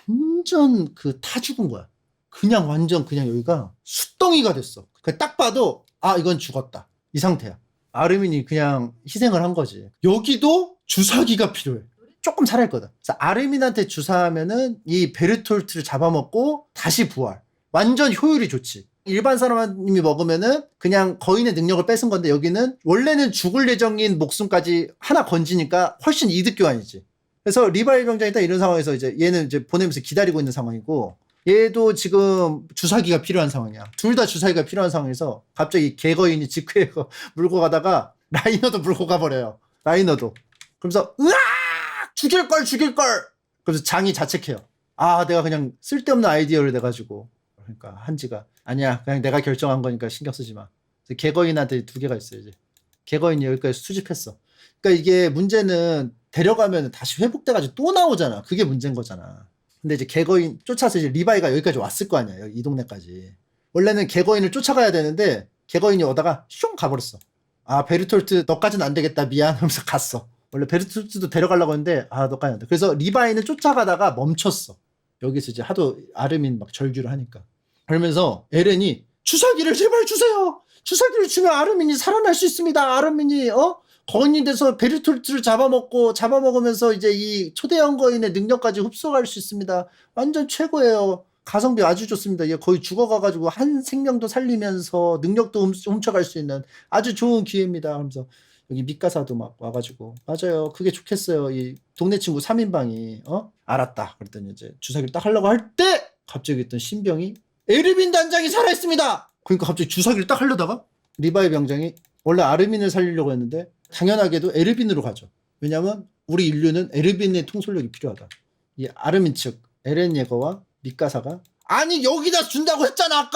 Speaker 1: 완전 그 타 죽은 거야. 그냥 완전 그냥 여기가 숫덩이가 됐어. 딱 봐도 아 이건 죽었다 이 상태야. 아르민이 그냥 희생을 한 거지. 여기도 주사기가 필요해. 조금 살아있거든. 그래서 아르민한테 주사하면은 이 베르톨트를 잡아먹고 다시 부활. 완전 효율이 좋지. 일반 사람이 먹으면은 그냥 거인의 능력을 뺏은 건데 여기는 원래는 죽을 예정인 목숨까지 하나 건지니까 훨씬 이득 교환이지. 그래서 리바이 병장이 딱 이런 상황에서 이제 얘는 이제 보내면서 기다리고 있는 상황이고 얘도 지금 주사기가 필요한 상황이야. 둘 다 주사기가 필요한 상황에서 갑자기 개거인이 직후에 물고 가다가 라이너도 물고 가버려요. 라이너도. 그러면서 으악! 죽일걸! 그래서 장이 자책해요. 아 내가 그냥 쓸데없는 아이디어를 내가지고. 그러니까 한지가 아니야 그냥 내가 결정한 거니까 신경 쓰지 마. 개거인한테 2개가 있어요. 이제 개거인이 여기까지 수집했어. 그러니까 이게 문제는 데려가면 다시 회복돼가지고 또 나오잖아. 그게 문제인 거잖아. 근데 이제 개거인 쫓아서 이제 리바이가 여기까지 왔을 거 아니야. 여기 이 동네까지. 원래는 개거인을 쫓아가야 되는데 개거인이 오다가 슝 가버렸어. 아 베르톨트 너까지는 안 되겠다 미안 하면서 갔어. 원래 베르톨트도 데려가려고 했는데 아 너까지는 안 돼. 그래서 리바이는 쫓아가다가 멈췄어. 여기서 이제 하도 아르민 막 절규를 하니까. 그러면서 에렌이 주사기를 제발 주세요. 주사기를 주면 아르민이 살아날 수 있습니다. 아르민이 거인이 돼서 베르톨트를 잡아먹으면서 이제 이 초대형 거인의 능력까지 흡수할 수 있습니다. 완전 최고예요. 가성비 아주 좋습니다. 얘 거의 죽어가가지고 한 생명도 살리면서 능력도 훔쳐갈 수 있는 아주 좋은 기회입니다. 하면서 여기 미카사도 막 와가지고 맞아요. 그게 좋겠어요. 이 동네 친구 3인방이 알았다. 그랬더니 이제 주사기를 딱 하려고 할 때 갑자기 있던 신병이 에르빈 단장이 살아있습니다. 그러니까 갑자기 주사기를 딱 하려다가 리바이 병장이 원래 아르민을 살리려고 했는데 당연하게도 에르빈으로 가죠. 왜냐면 우리 인류는 에르빈의 통솔력이 필요하다. 이 아르민 측 에렌 예거와 미카사가 아니 여기다 준다고 했잖아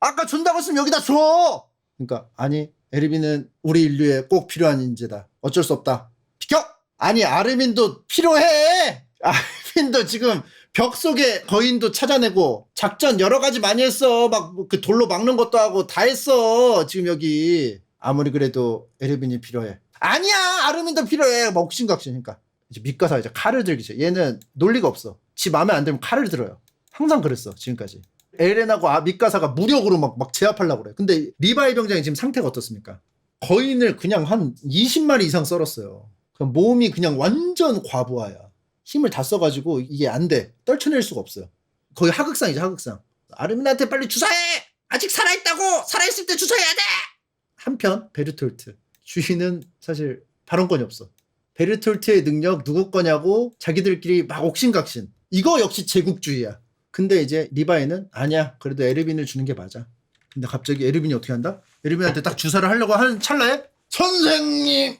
Speaker 1: 아까 준다고 했으면 여기다 줘. 그러니까 아니 에르빈은 우리 인류에 꼭 필요한 인재다. 어쩔 수 없다. 비켜. 아니 아르민도 필요해. 아르민도 지금 벽 속에 거인도 찾아내고 작전 여러 가지 많이 했어. 막 그 돌로 막는 것도 하고 다 했어. 지금 여기 아무리 그래도 에르빈이 필요해. 아니야 아르민도 필요해. 막 옥신각신이니까 이제 미카사 이제 칼을 들기 시작. 얘는 논리가 없어. 지 마음에 안 들면 칼을 들어요. 항상 그랬어 지금까지. 에렌하고 미카사가 무력으로 막 제압하려고 그래. 근데 리바이 병장이 지금 상태가 어떻습니까? 거인을 그냥 한 20마리 이상 썰었어요. 그럼 몸이 그냥 완전 과부하야. 힘을 다 써가지고 이게 안 돼. 떨쳐낼 수가 없어요. 거의 하극상이죠 하극상. 아르민한테 빨리 주사해. 아직 살아있다고. 살아있을 때 주사해야 돼. 한편 베르톨트 주인은 사실 발언권이 없어. 베르톨트의 능력 누구 거냐고 자기들끼리 막 옥신각신. 이거 역시 제국주의야. 근데 이제 리바이는 아니야 그래도 에르빈을 주는 게 맞아. 근데 갑자기 에르빈이 어떻게 한다? 에르빈한테 딱 주사를 하려고 하는 찰나에 선생님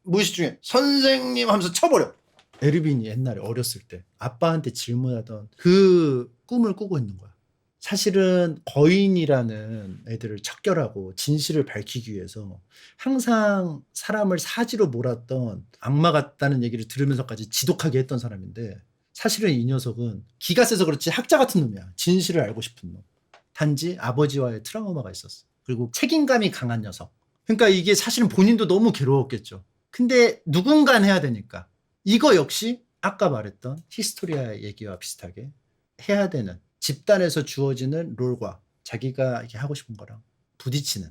Speaker 1: 무의식 중에 선생님 하면서 쳐버려. 에르빈이 옛날에 어렸을 때 아빠한테 질문하던 그 꿈을 꾸고 있는 거야. 사실은 거인이라는 애들을 척결하고 진실을 밝히기 위해서 항상 사람을 사지로 몰았던 악마 같다는 얘기를 들으면서까지 지독하게 했던 사람인데 사실은 이 녀석은 기가 세서 그렇지 학자 같은 놈이야. 진실을 알고 싶은 놈. 단지 아버지와의 트라우마가 있었어. 그리고 책임감이 강한 녀석. 그러니까 이게 사실은 본인도 너무 괴로웠겠죠. 근데 누군가는 해야 되니까. 이거 역시 아까 말했던 히스토리아 얘기와 비슷하게 해야 되는 집단에서 주어지는 롤과 자기가 이렇게 하고 싶은 거랑 부딪히는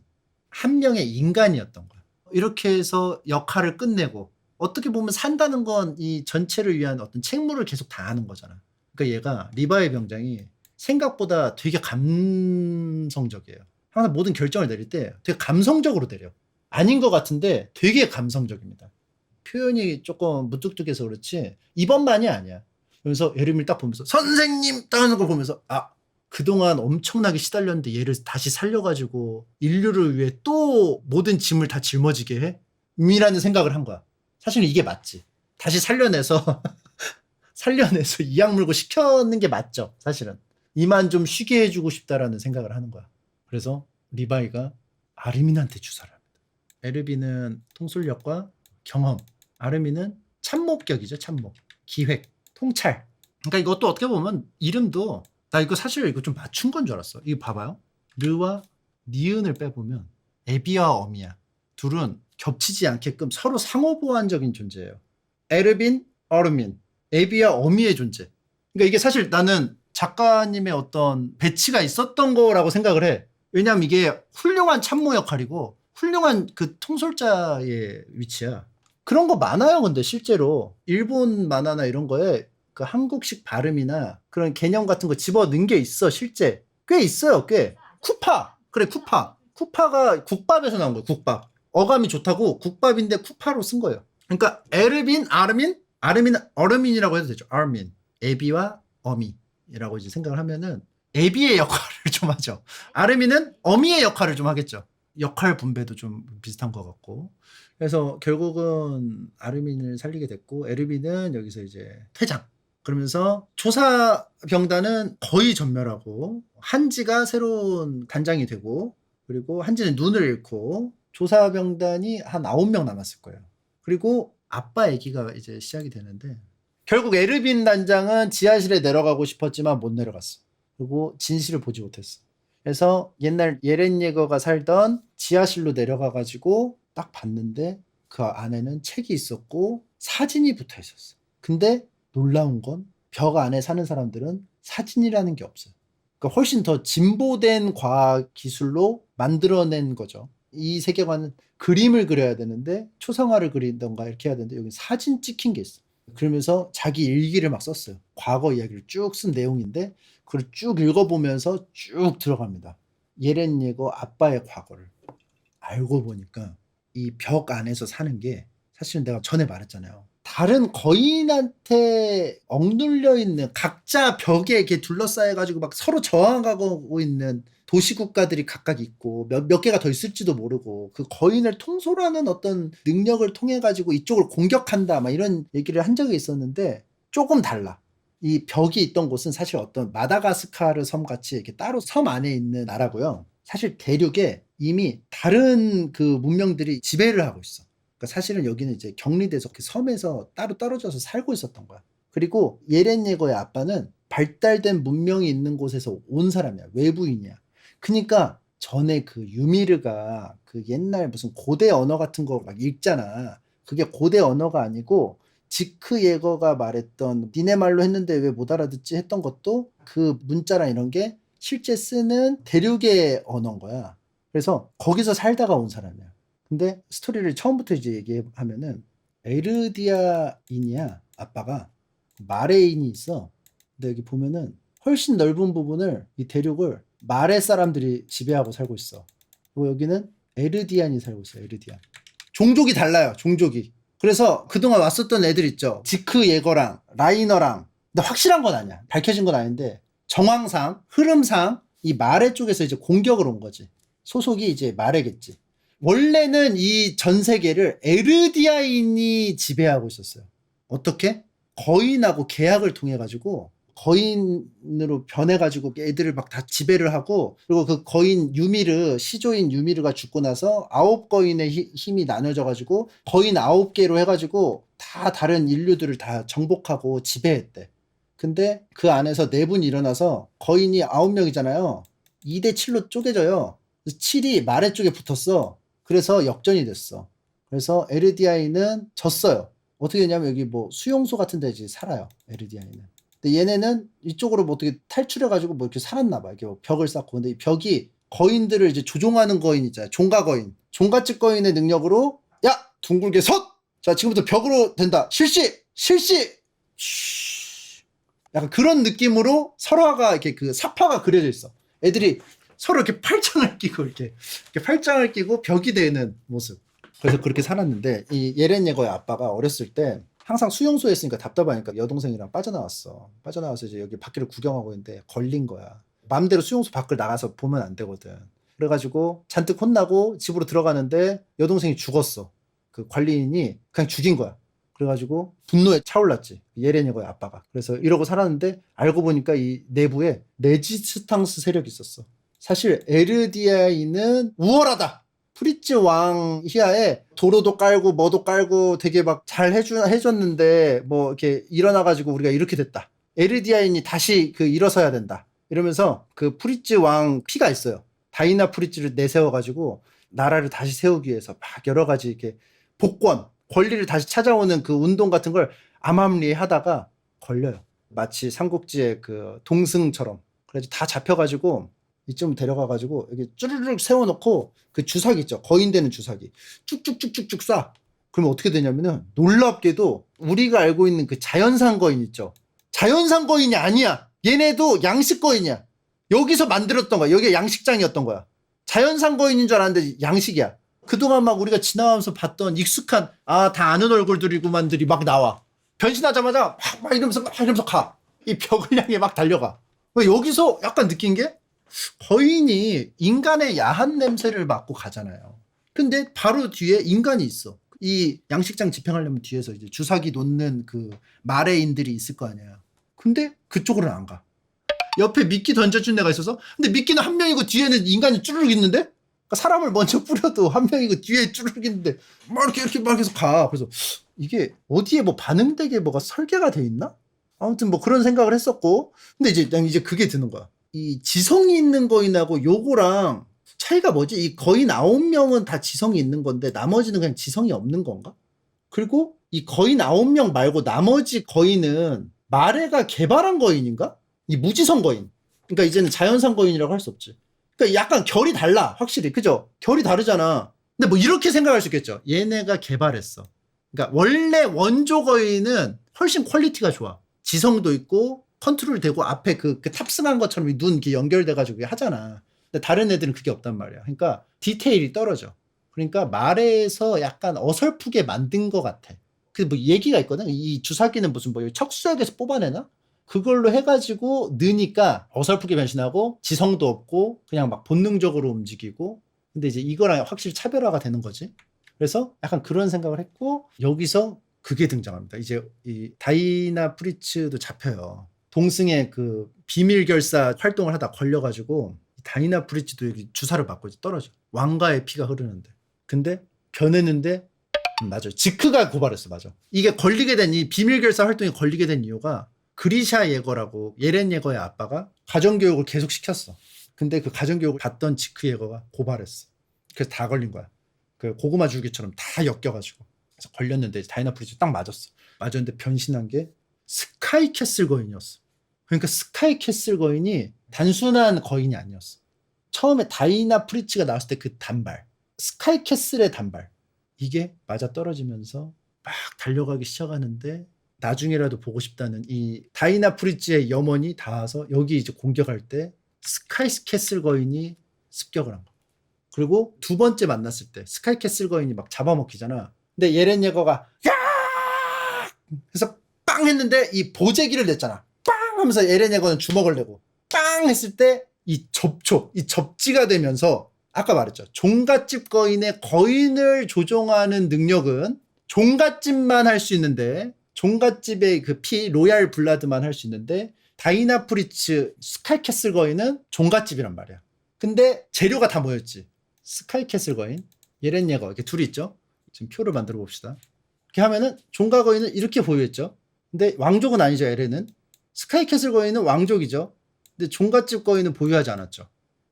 Speaker 1: 한 명의 인간이었던 거야. 이렇게 해서 역할을 끝내고 어떻게 보면 산다는 건 이 전체를 위한 어떤 책무를 계속 다하는 거잖아. 그러니까 얘가 리바의 병장이 생각보다 되게 감성적이에요. 항상 모든 결정을 내릴 때 되게 감성적으로 내려. 아닌 것 같은데 되게 감성적입니다. 표현이 조금 무뚝뚝해서 그렇지 이번만이 아니야. 그래서 예림을 딱 보면서 선생님 딱 하는 걸 보면서 아 그동안 엄청나게 시달렸는데 얘를 다시 살려가지고 인류를 위해 또 모든 짐을 다 짊어지게 해? 이라는 생각을 한 거야. 사실은 이게 맞지. 다시 살려내서 살려내서 이악 물고 시켰는 게 맞죠. 사실은. 이만 좀 쉬게 해주고 싶다라는 생각을 하는 거야. 그래서 리바이가 아르민한테 주사를 합니다. 에르비는 통솔력과 경험, 아르민은 참모격이죠. 참모, 기획, 통찰. 그러니까 이것도 어떻게 보면 이름도 나 이거 사실 이거 좀 맞춘 건 줄 알았어. 이거 봐봐요. 르와 니은을 빼보면 에비와 어미야. 둘은 겹치지 않게끔 서로 상호보완적인 존재예요. 에르빈, 어르민, 에비와 어미의 존재. 그러니까 이게 사실 나는 작가님의 어떤 배치가 있었던 거라고 생각을 해. 왜냐하면 이게 훌륭한 참모 역할이고 훌륭한 그 통솔자의 위치야. 그런 거 많아요. 근데 실제로 일본 만화나 이런 거에 그 한국식 발음이나 그런 개념 같은 거 집어넣은 게 있어. 실제 꽤 있어요. 꽤. 쿠파. 그래 쿠파. 쿠파가 국밥에서 나온 거예요. 국밥. 어감이 좋다고 국밥인데 쿠파로 쓴 거예요. 그러니까 에르빈, 아르민, 아르민은 어르민이라고 해도 되죠. 아르민. 에비와 어미라고 이제 생각을 하면은 에비의 역할을 좀 하죠. 아르민은 어미의 역할을 좀 하겠죠. 역할 분배도 좀 비슷한 것 같고. 그래서 결국은 아르민을 살리게 됐고 에르빈은 여기서 이제 퇴장. 그러면서 조사병단은 거의 전멸하고 한지가 새로운 단장이 되고 그리고 한지는 눈을 잃고 조사병단이 한 9명 남았을 거예요. 그리고 아빠 얘기가 이제 시작이 되는데 결국 에르빈 단장은 지하실에 내려가고 싶었지만 못 내려갔어. 그리고 진실을 보지 못했어. 그래서 옛날 예렌 예거가 살던 지하실로 내려가가지고 딱 봤는데 그 안에는 책이 있었고 사진이 붙어 있었어. 근데 놀라운 건 벽 안에 사는 사람들은 사진이라는 게 없어요. 그러니까 훨씬 더 진보된 과학 기술로 만들어낸 거죠. 이 세계관은 그림을 그려야 되는데 초상화를 그린던가 이렇게 해야 되는데 여기 사진 찍힌 게 있어. 그러면서 자기 일기를 막 썼어요. 과거 이야기를 쭉 쓴 내용인데 그걸 쭉 읽어보면서 쭉 들어갑니다. 예렌 예거 아빠의 과거를 알고 보니까 이 벽 안에서 사는 게 사실은 내가 전에 말했잖아요. 다른 거인한테 억눌려 있는 각자 벽에 이렇게 둘러싸여가지고 막 서로 저항하고 있는 도시국가들이 각각 있고 몇 개가 더 있을지도 모르고 그 거인을 통솔하는 어떤 능력을 통해 가지고 이쪽을 공격한다 막 이런 얘기를 한 적이 있었는데 조금 달라. 이 벽이 있던 곳은 사실 어떤 마다가스카르 섬 같이 이렇게 따로 섬 안에 있는 나라고요. 사실 대륙에 이미 다른 그 문명들이 지배를 하고 있어. 그러니까 사실은 여기는 이제 격리돼서 그 섬에서 따로 떨어져서 살고 있었던 거야. 그리고 예렌 예거의 아빠는 발달된 문명이 있는 곳에서 온 사람이야. 외부인이야. 그러니까 전에 그 유미르가 그 옛날 무슨 고대 언어 같은 거 막 읽잖아. 그게 고대 언어가 아니고 지크 예거가 말했던 니네 말로 했는데 왜 못 알아듣지 했던 것도 그 문자랑 이런 게 실제 쓰는 대륙의 언어인 거야. 그래서 거기서 살다가 온 사람이야. 근데 스토리를 처음부터 이제 얘기하면은 에르디아인이야. 아빠가 마레인이 있어. 근데 여기 보면은 훨씬 넓은 부분을 이 대륙을 마레 사람들이 지배하고 살고 있어. 그리고 여기는 에르디안이 살고 있어. 에르디안. 종족이 달라요. 종족이. 그래서 그동안 왔었던 애들 있죠. 지크 예거랑 라이너랑. 근데 확실한 건 아니야. 밝혀진 건 아닌데 정황상 흐름상 이 마레 쪽에서 이제 공격을 온 거지. 소속이 이제 마레겠지. 원래는 이 전 세계를 에르디아인이 지배하고 있었어요. 어떻게? 거인하고 계약을 통해 가지고 거인으로 변해가지고 애들을 막 다 지배를 하고 그리고 그 거인 유미르 시조인 유미르가 죽고 나서 9거인의 힘이 나눠져가지고 거인 9개로 해가지고 다 다른 인류들을 다 정복하고 지배했대. 근데 그 안에서 내분이 일어나서 거인이 9명이잖아요. 2대 7로 쪼개져요. 7이 말의 쪽에 붙었어. 그래서 역전이 됐어. 그래서 에르디아인은 졌어요. 어떻게 되냐면 여기 뭐 수용소 같은 데 이제 살아요. 에르디아인은. 근데 얘네는 이쪽으로 뭐 어떻게 탈출해가지고 뭐 이렇게 살았나 봐. 이렇게 뭐 벽을 쌓고. 근데 이 벽이 거인들을 이제 조종하는 거인 있잖아요. 종가 거인. 종가집 거인의 능력으로 야! 둥글게 섰! 자, 지금부터 벽으로 된다. 실시! 실시! 쉬. 약간 그런 느낌으로 설화가 이렇게 그 사파가 그려져 있어. 애들이 서로 이렇게 팔짱을 끼고 이렇게 팔짱을 끼고 벽이 되는 모습. 그래서 그렇게 살았는데 이 예렌 예거의 아빠가 어렸을 때 항상 수용소에 있으니까 답답하니까 여동생이랑 빠져나왔어. 빠져나와서 이제 여기 밖을 구경하고 있는데 걸린 거야. 마음대로 수용소 밖을 나가서 보면 안 되거든. 그래가지고 잔뜩 혼나고 집으로 들어가는데 여동생이 죽었어. 그 관리인이 그냥 죽인 거야. 그래가지고 분노에 차올랐지. 예렌 예거의 아빠가. 그래서 이러고 살았는데 알고 보니까 이 내부에 레지스탕스 세력이 있었어. 사실 에르디아인은 우월하다. 프리츠 왕 희하에 도로도 깔고 뭐도 깔고 되게 막 잘 해줬는데 뭐 이렇게 일어나가지고 우리가 이렇게 됐다. 에르디아인이 다시 그 일어서야 된다. 이러면서 그 프리츠 왕 피가 있어요. 다이나 프리츠를 내세워가지고 나라를 다시 세우기 위해서 막 여러 가지 이렇게 복권, 권리를 다시 찾아오는 그 운동 같은 걸 암암리에 하다가 걸려요. 마치 삼국지의 그 동승처럼. 그래서 다 잡혀가지고 이쯤 데려가가지고 여기 쭈르륵 세워놓고 그 주사기 있죠. 거인 되는 주사기. 쭉쭉쭉쭉쭉 쏴. 그러면 어떻게 되냐면은 놀랍게도 우리가 알고 있는 그 자연산 거인 있죠. 자연산 거인이 아니야. 얘네도 양식 거인이야. 여기서 만들었던 거야. 여기가 양식장이었던 거야. 자연산 거인인 줄 알았는데 양식이야. 그동안 막 우리가 지나가면서 봤던 익숙한 다 아는 얼굴들이구만들이 막 나와. 변신하자마자 막 이러면서 가. 이 벽을 향해 막 달려가. 여기서 약간 느낀 게 거인이 인간의 야한 냄새를 맡고 가잖아요. 근데 바로 뒤에 인간이 있어. 이 양식장 집행하려면 뒤에서 이제 주사기 놓는 그 마레인들이 있을 거 아니야. 근데 그쪽으로는 안 가. 옆에 미끼 던져준 애가 있어서 근데 미끼는 한 명이고 뒤에는 인간이 쭈르륵 있는데 그러니까 사람을 먼저 뿌려도 한 명이고 뒤에 쭈르륵 있는데 막 이렇게 막 해서 가. 그래서 이게 어디에 뭐 반응되게 뭐가 설계가 돼 있나? 아무튼 뭐 그런 생각을 했었고 근데 이제 그게 드는 거야. 이 지성이 있는 거인하고 요거랑 차이가 뭐지? 이 거인 9명은 다 지성이 있는 건데 나머지는 그냥 지성이 없는 건가? 그리고 이 거인 9명 말고 나머지 거인은 마레가 개발한 거인인가? 이 무지성 거인. 그러니까 이제는 자연산 거인이라고 할 수 없지. 그러니까 약간 결이 달라. 확실히. 그죠? 결이 다르잖아. 근데 뭐 이렇게 생각할 수 있겠죠. 얘네가 개발했어. 그러니까 원래 원조 거인은 훨씬 퀄리티가 좋아. 지성도 있고 컨트롤 되고 앞에 그 탑승한 것처럼 눈 이렇게 연결돼가지고 하잖아. 근데 다른 애들은 그게 없단 말이야. 그러니까 디테일이 떨어져. 그러니까 말에서 약간 어설프게 만든 것 같아. 그 뭐 얘기가 있거든. 이 주사기는 무슨 뭐 척수액에서 뽑아내나? 그걸로 해가지고 느니까 어설프게 변신하고 지성도 없고 그냥 막 본능적으로 움직이고. 근데 이제 이거랑 확실히 차별화가 되는 거지. 그래서 약간 그런 생각을 했고 여기서 그게 등장합니다. 이제 이 다이나 프리츠도 잡혀요. 동승의 그 비밀 결사 활동을 하다 걸려가지고 다이나 프리츠도 여기 주사를 맞고 이제 떨어져. 왕가의 피가 흐르는데. 근데 변했는데 맞아. 지크가 고발했어. 맞아. 이게 걸리게 된 이 비밀 결사 활동이 걸리게 된 이유가 그리샤 예거라고 예렌 예거의 아빠가 가정교육을 계속 시켰어. 근데 그 가정교육을 받던 지크 예거가 고발했어. 그래서 다 걸린 거야. 그 고구마 줄기처럼 다 엮여가지고. 그래서 걸렸는데 다이나 프리츠 딱 맞았어. 맞았는데 변신한 게 스카이 캐슬 거인이었어. 그러니까 스카이 캐슬 거인이 단순한 거인이 아니었어. 처음에 다이나 프리츠가 나왔을 때 그 단발, 스카이 캐슬의 단발, 이게 맞아 떨어지면서 막 달려가기 시작하는데 나중에라도 보고 싶다는 이 다이나 프리츠의 염원이 닿아서 여기 이제 공격할 때 스카이 캐슬 거인이 습격을 한 거. 그리고 두 번째 만났을 때 스카이 캐슬 거인이 막 잡아먹히잖아. 근데 예렌 예거가 야! 그래서 빵 했는데 이 보재기를 냈잖아. 빵 하면서 예렌 예거는 주먹을 내고 빵 했을 때 이 접지가 되면서 아까 말했죠. 종갓집 거인의 거인을 조종하는 능력은 종갓집만 할 수 있는데 종갓집의 그 피 로얄 블라드만 할 수 있는데 다이나 프리츠 스카이 캐슬 거인은 종갓집이란 말이야. 근데 재료가 다 뭐였지? 스카이 캐슬 거인, 예렌 예거 이렇게 둘이 있죠. 지금 표를 만들어 봅시다. 이렇게 하면은 종가 거인은 이렇게 보유했죠. 근데 왕족은 아니죠. 에렌은 스카이 캐슬 거인은 왕족이죠. 근데 종갓집 거인은 보유하지 않았죠.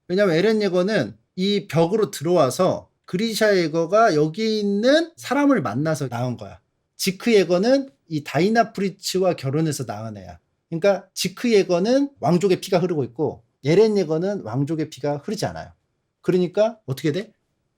Speaker 1: 왜냐하면 에렌 예거는 이 벽으로 들어와서 그리샤 예거가 여기 있는 사람을 만나서 낳은 거야. 지크 예거는 이 다이나 프리츠와 결혼해서 낳은 애야. 그러니까 지크 예거는 왕족의 피가 흐르고 있고 에렌 예거는 왕족의 피가 흐르지 않아요. 그러니까 어떻게 돼?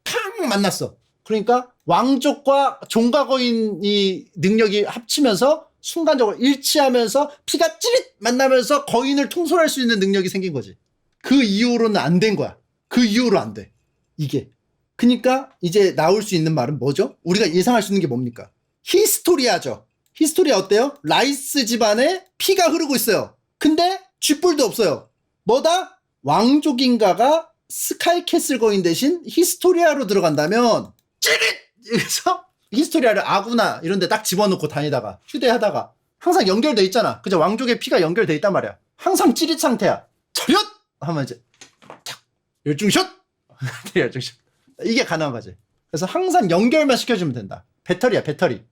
Speaker 1: 탕 만났어. 그러니까 왕족과 종가 거인이 능력이 합치면서 순간적으로 일치하면서 피가 찌릿 만나면서 거인을 통솔할 수 있는 능력이 생긴 거지. 그 이후로는 안 된 거야. 그 이후로 안 돼. 이게. 그러니까 이제 나올 수 있는 말은 뭐죠? 우리가 예상할 수 있는 게 뭡니까? 히스토리아죠. 히스토리아 어때요? 라이스 집안에 피가 흐르고 있어요. 근데 쥐뿔도 없어요. 뭐다? 왕족인가가 스카이캐슬 거인 대신 히스토리아로 들어간다면 찌릿! 그래서 히스토리아를 아구나 이런 데 딱 집어넣고 다니다가 휴대하다가 항상 연결돼 있잖아. 그죠? 왕족의 피가 연결돼 있단 말이야. 항상 찌릿 상태야. 차렷! 하면 이제 탁! 열중샷! 열중샷. 이게 가능한 거지. 그래서 항상 연결만 시켜주면 된다. 배터리야, 배터리.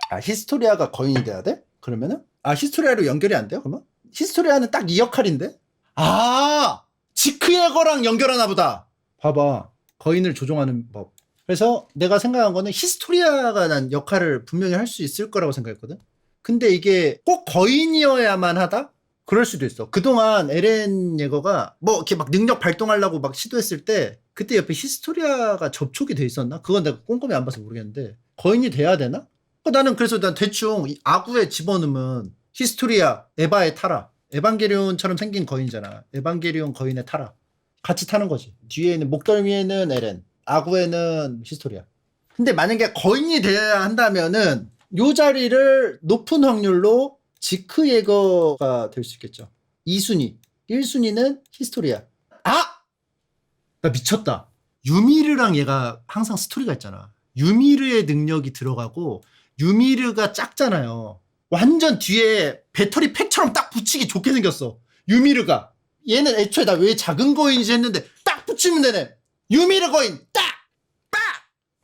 Speaker 1: 아, 히스토리아가 거인이 돼야 돼? 그러면은? 아, 히스토리아로 연결이 안 돼요? 그러면? 히스토리아는 딱 이 역할인데? 아! 지크예거랑 연결하나 보다. 봐봐. 거인을 조종하는 법. 그래서 내가 생각한 거는 히스토리아가 난 역할을 분명히 할 수 있을 거라고 생각했거든? 근데 이게 꼭 거인이어야만 하다? 그럴 수도 있어. 그동안 에렌 예거가 뭐 이렇게 막 능력 발동하려고 막 시도했을 때 그때 옆에 히스토리아가 접촉이 돼 있었나? 그건 내가 꼼꼼히 안 봐서 모르겠는데 거인이 돼야 되나? 나는 그래서 난 대충 이 아구에 집어넣으면 히스토리아, 에바에 타라. 에반게리온처럼 생긴 거인이잖아. 에반게리온 거인에 타라. 같이 타는 거지. 뒤에는 목덜미에는 에렌, 아구에는 히스토리아. 근데 만약에 거인이 돼야 한다면은 요 자리를 높은 확률로 지크 예거가 될 수 있겠죠. 2순위. 1순위는 히스토리아. 아! 나 미쳤다. 유미르랑 얘가 항상 스토리가 있잖아. 유미르의 능력이 들어가고 유미르가 작잖아요. 완전 뒤에 배터리 팩처럼 딱 붙이기 좋게 생겼어. 유미르가. 얘는 애초에 나 왜 작은 거인이지 했는데 딱 붙이면 되네. 유미르 거인 딱! 딱!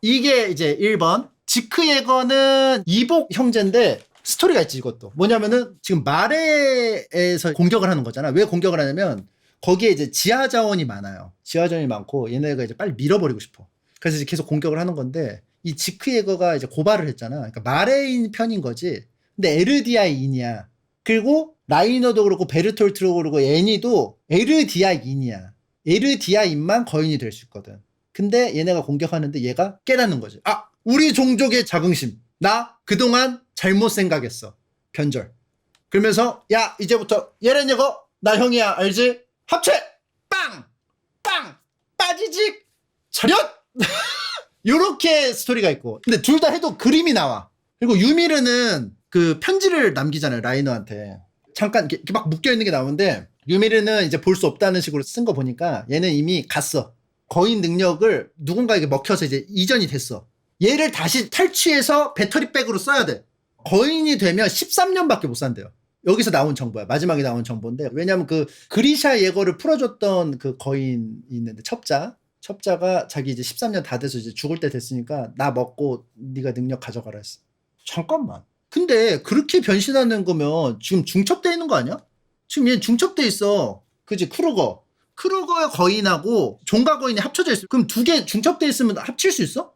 Speaker 1: 이게 이제 1번. 지크 예거는 이복 형제인데 스토리가 있지 이것도. 뭐냐면은 지금 마레에서 공격을 하는 거잖아. 왜 공격을 하냐면 거기에 이제 지하 자원이 많아요. 지하 자원이 많고 얘네가 이제 빨리 밀어버리고 싶어. 그래서 이제 계속 공격을 하는 건데 이 지크 예거가 이제 고발을 했잖아. 그러니까 마레인 편인 거지. 근데 에르디아인이야. 그리고 라이너도 그렇고 베르톨트도 그렇고 애니도 에르디아인이야. 에르디아인만 거인이 될 수 있거든. 근데 얘네가 공격하는데 얘가 깨닫는 거지. 아, 우리 종족의 자긍심. 나 그동안 잘못 생각했어. 변절. 그러면서 야 이제부터 예렌 예거 나 형이야 알지? 합체! 빵! 빵! 빠지직! 차렷! 요렇게 스토리가 있고. 근데 둘 다 해도 그림이 나와. 그리고 유미르는 그 편지를 남기잖아요, 라이너한테. 잠깐 이렇게 막 묶여있는 게 나오는데 유미르는 이제 볼 수 없다는 식으로 쓴 거 보니까 얘는 이미 갔어. 거인 능력을 누군가에게 먹혀서 이제 이전이 됐어. 얘를 다시 탈취해서 배터리백으로 써야 돼. 거인이 되면 13년밖에 못 산대요. 여기서 나온 정보야. 마지막에 나온 정보인데. 왜냐면 그 그리샤 예거를 풀어줬던 그 거인이 있는데 첩자가 자기 이제 13년 다 돼서 이제 죽을 때 됐으니까 나 먹고 네가 능력 가져가라 했어. 잠깐만. 근데 그렇게 변신하는 거면 지금 중첩돼 있는 거 아니야? 지금 얘 중첩돼 있어. 그지? 크루거의 거인하고 종가 거인이 합쳐져 있어. 그럼 두 개 중첩돼 있으면 합칠 수 있어?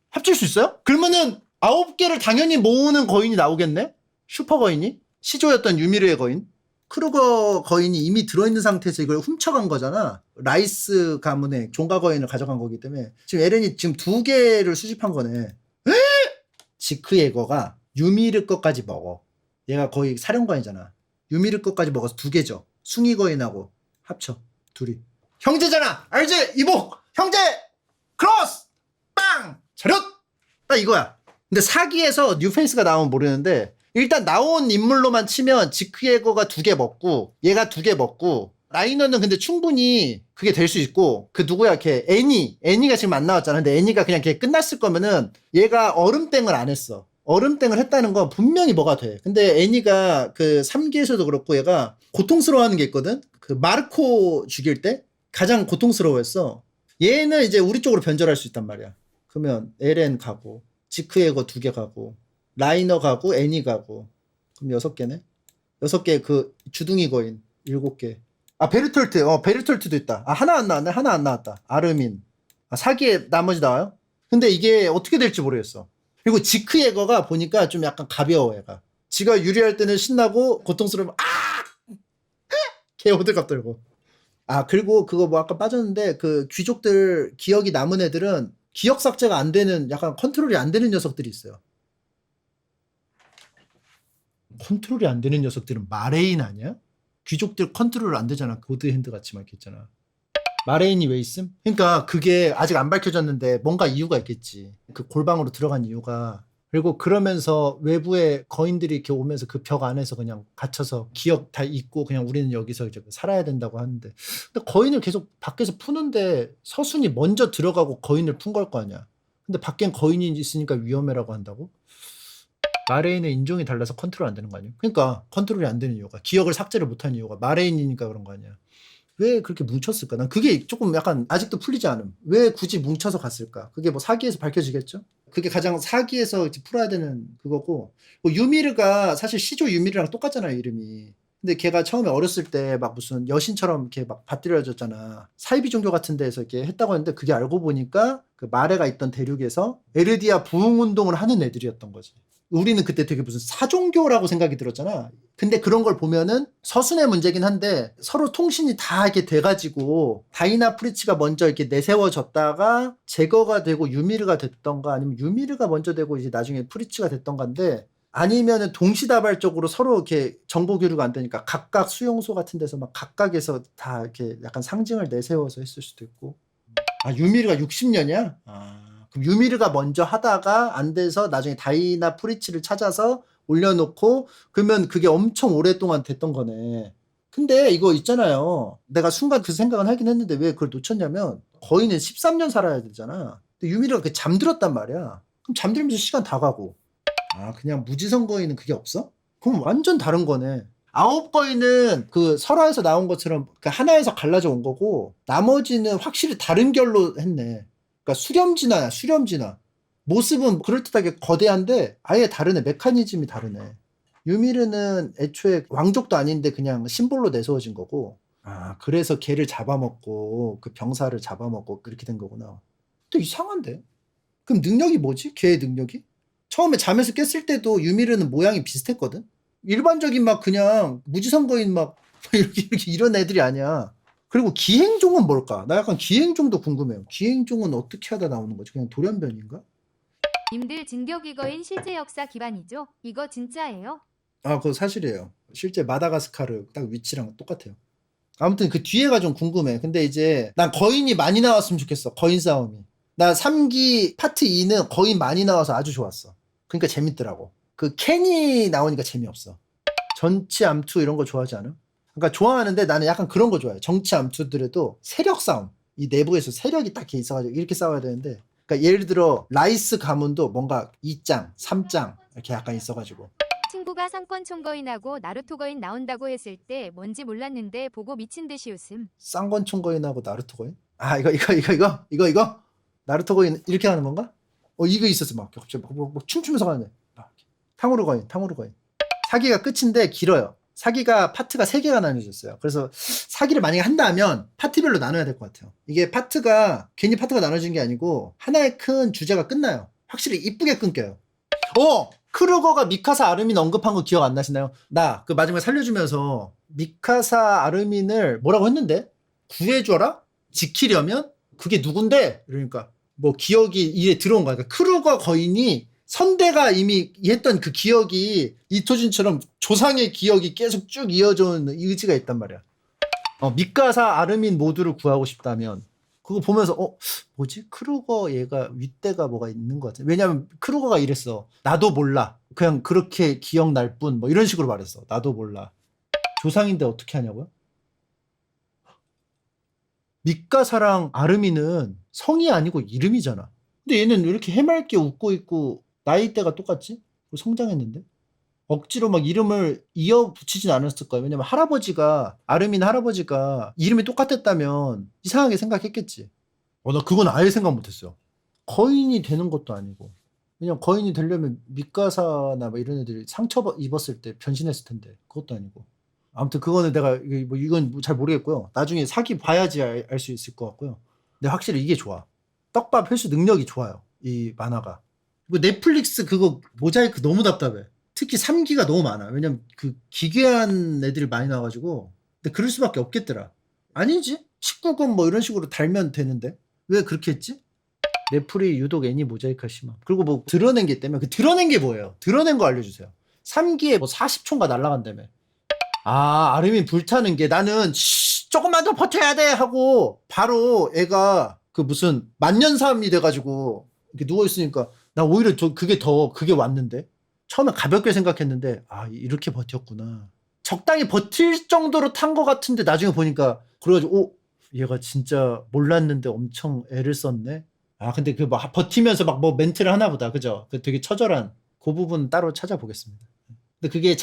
Speaker 1: 합칠 수 있어요? 그러면은 9개를 당연히 모으는 거인이 나오겠네? 슈퍼 거인이? 시조였던 유미르의 거인? 크루거 거인이 이미 들어있는 상태에서 이걸 훔쳐간 거잖아. 라이스 가문의 종가 거인을 가져간 거기 때문에 지금 에렌이 지금 2개를 수집한 거네. 지크 예거가 유미르 것까지 먹어. 얘가 거의 사령관이잖아. 유미르 것까지 먹어서 2개죠. 숭이 거인하고 합쳐. 둘이. 형제잖아. 알지? 이복. 형제. 크로스. 빵. 차렷. 딱 이거야. 근데 사기에서 뉴페이스가 나오면 모르는데 일단 나온 인물로만 치면 지크 예거가 2개 먹고 얘가 2개 먹고 라이너는 근데 충분히 그게 될 수 있고 그 누구야 걔 애니가 지금 안 나왔잖아. 근데 애니가 그냥 걔 끝났을 거면은 얘가 얼음땡을 안 했어. 얼음땡을 했다는 건 분명히 뭐가 돼. 근데 애니가 그 3기에서도 그렇고 얘가 고통스러워하는 게 있거든. 그 마르코 죽일 때 가장 고통스러워했어. 얘는 이제 우리 쪽으로 변절할 수 있단 말이야. 그러면 에렌 가고 지크 예거 2개 가고 라이너 가고 애니 가고 그럼 6개네. 6개 그 주둥이 거인 7개. 아 베르톨트도 있다. 아 하나 안 나왔네. 하나 안 나왔다. 아르민 아, 사기에 나머지 나와요? 근데 이게 어떻게 될지 모르겠어. 그리고 지크 예거가 보니까 좀 약간 가벼워, 얘가. 지가 유리할 때는 신나고 고통스러우면 개 호들갑 떨고. 아, 그리고 그거 뭐 아까 빠졌는데 그 귀족들 기억이 남은 애들은 기억 삭제가 안 되는 약간 컨트롤이 안 되는 녀석들이 있어요. 컨트롤이 안 되는 녀석들은 마레인 아니야? 귀족들 컨트롤 안 되잖아. 고드핸드 같이 막 이렇게 있잖아. 마레인이 왜 있음? 그러니까 그게 아직 안 밝혀졌는데 뭔가 이유가 있겠지. 그 골방으로 들어간 이유가. 그리고 그러면서 외부의 거인들이 이렇게 오면서 그 벽 안에서 그냥 갇혀서 기억 다 잊고 그냥 우리는 여기서 이제 살아야 된다고 하는데. 근데 거인을 계속 밖에서 푸는데 서순이 먼저 들어가고 거인을 푼 걸 거 아니야. 근데 밖엔 거인이 있으니까 위험해라고 한다고? 마레인의 인종이 달라서 컨트롤 안 되는 거 아니야? 그러니까 컨트롤이 안 되는 이유가 기억을 삭제를 못한 이유가 마레인이니까 그런 거 아니야. 왜 그렇게 뭉쳤을까? 난 그게 조금 약간 아직도 풀리지 않음. 왜 굳이 뭉쳐서 갔을까? 그게 뭐 사기에서 밝혀지겠죠? 그게 가장 사기에서 이제 풀어야 되는 그거고. 뭐 유미르가 사실 시조 유미르랑 똑같잖아요, 이름이. 근데 걔가 처음에 어렸을 때 막 무슨 여신처럼 이렇게 막 받들여졌잖아. 사이비 종교 같은 데서 이렇게 했다고 했는데 그게 알고 보니까 그 마레가 있던 대륙에서 에르디아 부흥 운동을 하는 애들이었던 거지. 우리는 그때 되게 무슨 사종교라고 생각이 들었잖아. 근데 그런 걸 보면은 서순의 문제긴 한데 서로 통신이 다 이렇게 돼가지고 다이나 프리치가 먼저 이렇게 내세워졌다가 제거가 되고 유미르가 됐던가 아니면 유미르가 먼저 되고 이제 나중에 프리치가 됐던가인데 아니면은 동시다발적으로 서로 이렇게 정보 교류가 안 되니까 각각 수용소 같은 데서 막 각각에서 다 이렇게 약간 상징을 내세워서 했을 수도 있고. 아, 유미르가 60년이야? 아, 그럼 유미르가 먼저 하다가 안 돼서 나중에 다이나 프리치를 찾아서 올려놓고 그러면 그게 엄청 오랫동안 됐던 거네. 근데 이거 있잖아요. 내가 순간 그 생각은 하긴 했는데 왜 그걸 놓쳤냐면 거인은 13년 살아야 되잖아. 근데 유미르가 그 잠들었단 말이야. 그럼 잠들면서 시간 다 가고. 아, 그냥 무지성 거인은 그게 없어? 그럼 완전 다른 거네. 아홉 거인은 그 설화에서 나온 것처럼 그 하나에서 갈라져 온 거고 나머지는 확실히 다른 결로 했네. 그러니까 수렴진화야, 수렴진화. 모습은 그럴듯하게 거대한데 아예 다르네. 메커니즘이 다르네. 유미르는 애초에 왕족도 아닌데 그냥 심볼로 내세워진 거고. 아, 그래서 걔를 잡아먹고 그 병사를 잡아먹고 그렇게 된 거구나. 또 이상한데? 그럼 능력이 뭐지? 걔의 능력이? 처음에 잠에서 깼을 때도 유미르는 모양이 비슷했거든? 일반적인 막 그냥 무지성거인 막 이렇게 이런 애들이 아니야. 그리고 기행종은 뭘까? 나 약간 기행종도 궁금해요. 기행종은 어떻게 하다 나오는 거지? 그냥 돌연변인가?
Speaker 2: 님들 진격 이거인 실제 역사 기반이죠? 이거 진짜예요?
Speaker 1: 아, 그거 사실이에요. 실제 마다가스카르 딱 위치랑 똑같아요. 아무튼 그 뒤에가 좀 궁금해. 근데 이제 난 거인이 많이 나왔으면 좋겠어. 거인 싸움이. 나 3기 파트 2는 거인 많이 나와서 아주 좋았어. 그러니까 재밌더라고. 그 캔이 나오니까 재미없어. 전치 암투 이런 거 좋아하지 않아? 그러니까 좋아하는데 나는 약간 그런 거 좋아해. 정치 암투들에도 세력 싸움. 이 내부에서 세력이 딱 이렇게 있어가지고 이렇게 싸워야 되는데. 그러니까 예를 들어 라이스 가문도 뭔가 2장, 3장 이렇게 약간 있어가지고.
Speaker 2: 친구가 상권 총거인하고 나루토 거인 나온다고 했을 때 뭔지 몰랐는데 보고 미친 듯이 웃음.
Speaker 1: 쌍권총 거인하고 나루토 거인? 아, 이거? 나루토 거인 이렇게 하는 건가? 이거 있었어. 막 갑자기 막 춤추면서 가는 애. 탕후루 거인, 탕후루 거인. 사기가 끝인데 길어요. 사기가 파트가 3개가 나눠졌어요. 그래서 사기를 만약에 한다면 파트별로 나눠야 될 것 같아요. 이게 파트가 괜히 파트가 나눠진 게 아니고 하나의 큰 주제가 끝나요. 확실히 이쁘게 끊겨요. 크루거가 미카사 아르민 언급한 거 기억 안 나시나요? 나 그 마지막에 살려주면서 미카사 아르민을 뭐라고 했는데? 구해줘라? 지키려면? 그게 누군데? 이러니까 뭐 기억이 이에 들어온 거야. 그러니까 크루거 거인이 선대가 이미 했던 그 기억이 이토준처럼 조상의 기억이 계속 쭉 이어져 온 의지가 있단 말이야. 미카사 아르민 모두를 구하고 싶다면 그거 보면서 뭐지? 크루거 얘가 윗대가 뭐가 있는 것 같아. 왜냐면 크루거가 이랬어. 나도 몰라. 그냥 그렇게 기억날 뿐. 뭐 이런 식으로 말했어. 나도 몰라. 조상인데 어떻게 하냐고요? 미카사랑 아르민은 성이 아니고 이름이잖아. 근데 얘는 왜 이렇게 해맑게 웃고 있고 나이대가 똑같지? 성장했는데? 억지로 막 이름을 이어 붙이진 않았을 거예요. 왜냐면 할아버지가, 아르민 할아버지가 이름이 똑같았다면 이상하게 생각했겠지. 나 그건 아예 생각 못했어요. 거인이 되는 것도 아니고. 왜냐면 거인이 되려면 미카사나 뭐 이런 애들이 상처 입었을 때 변신했을 텐데 그것도 아니고. 아무튼 그거는 내가 이건 잘 모르겠고요. 나중에 사기 봐야지 알 수 있을 것 같고요. 근데 확실히 이게 좋아. 떡밥 회수 능력이 좋아요. 이 만화가. 그리고 넷플릭스 그거 모자이크 너무 답답해. 특히 3기가 너무 많아. 왜냐면 그 기괴한 애들이 많이 나와가지고. 근데 그럴 수밖에 없겠더라. 아니지? 19금 뭐 이런 식으로 달면 되는데 왜 그렇게 했지? 넷플이 유독 애니 모자이크가 심함. 그리고 뭐 드러낸 게 있다면 그 드러낸 게 뭐예요? 드러낸 거 알려주세요. 3기에 뭐 40초인가 날라간다며. 아, 아름이 불타는 게 나는 조금만 더 버텨야 돼 하고 바로 애가 그 무슨 만년사암이 돼가지고 이렇게 누워있으니까 나 오히려 그게 왔는데 처음에 가볍게 생각했는데 아 이렇게 버텼구나. 적당히 버틸 정도로 탄 것 같은데 나중에 보니까 그래가지고 오 얘가 진짜 몰랐는데 엄청 애를 썼네. 아 근데 그 막 버티면서 막 뭐 멘트를 하나 보다 그죠? 그 되게 처절한 그 부분 따로 찾아보겠습니다. 근데 그게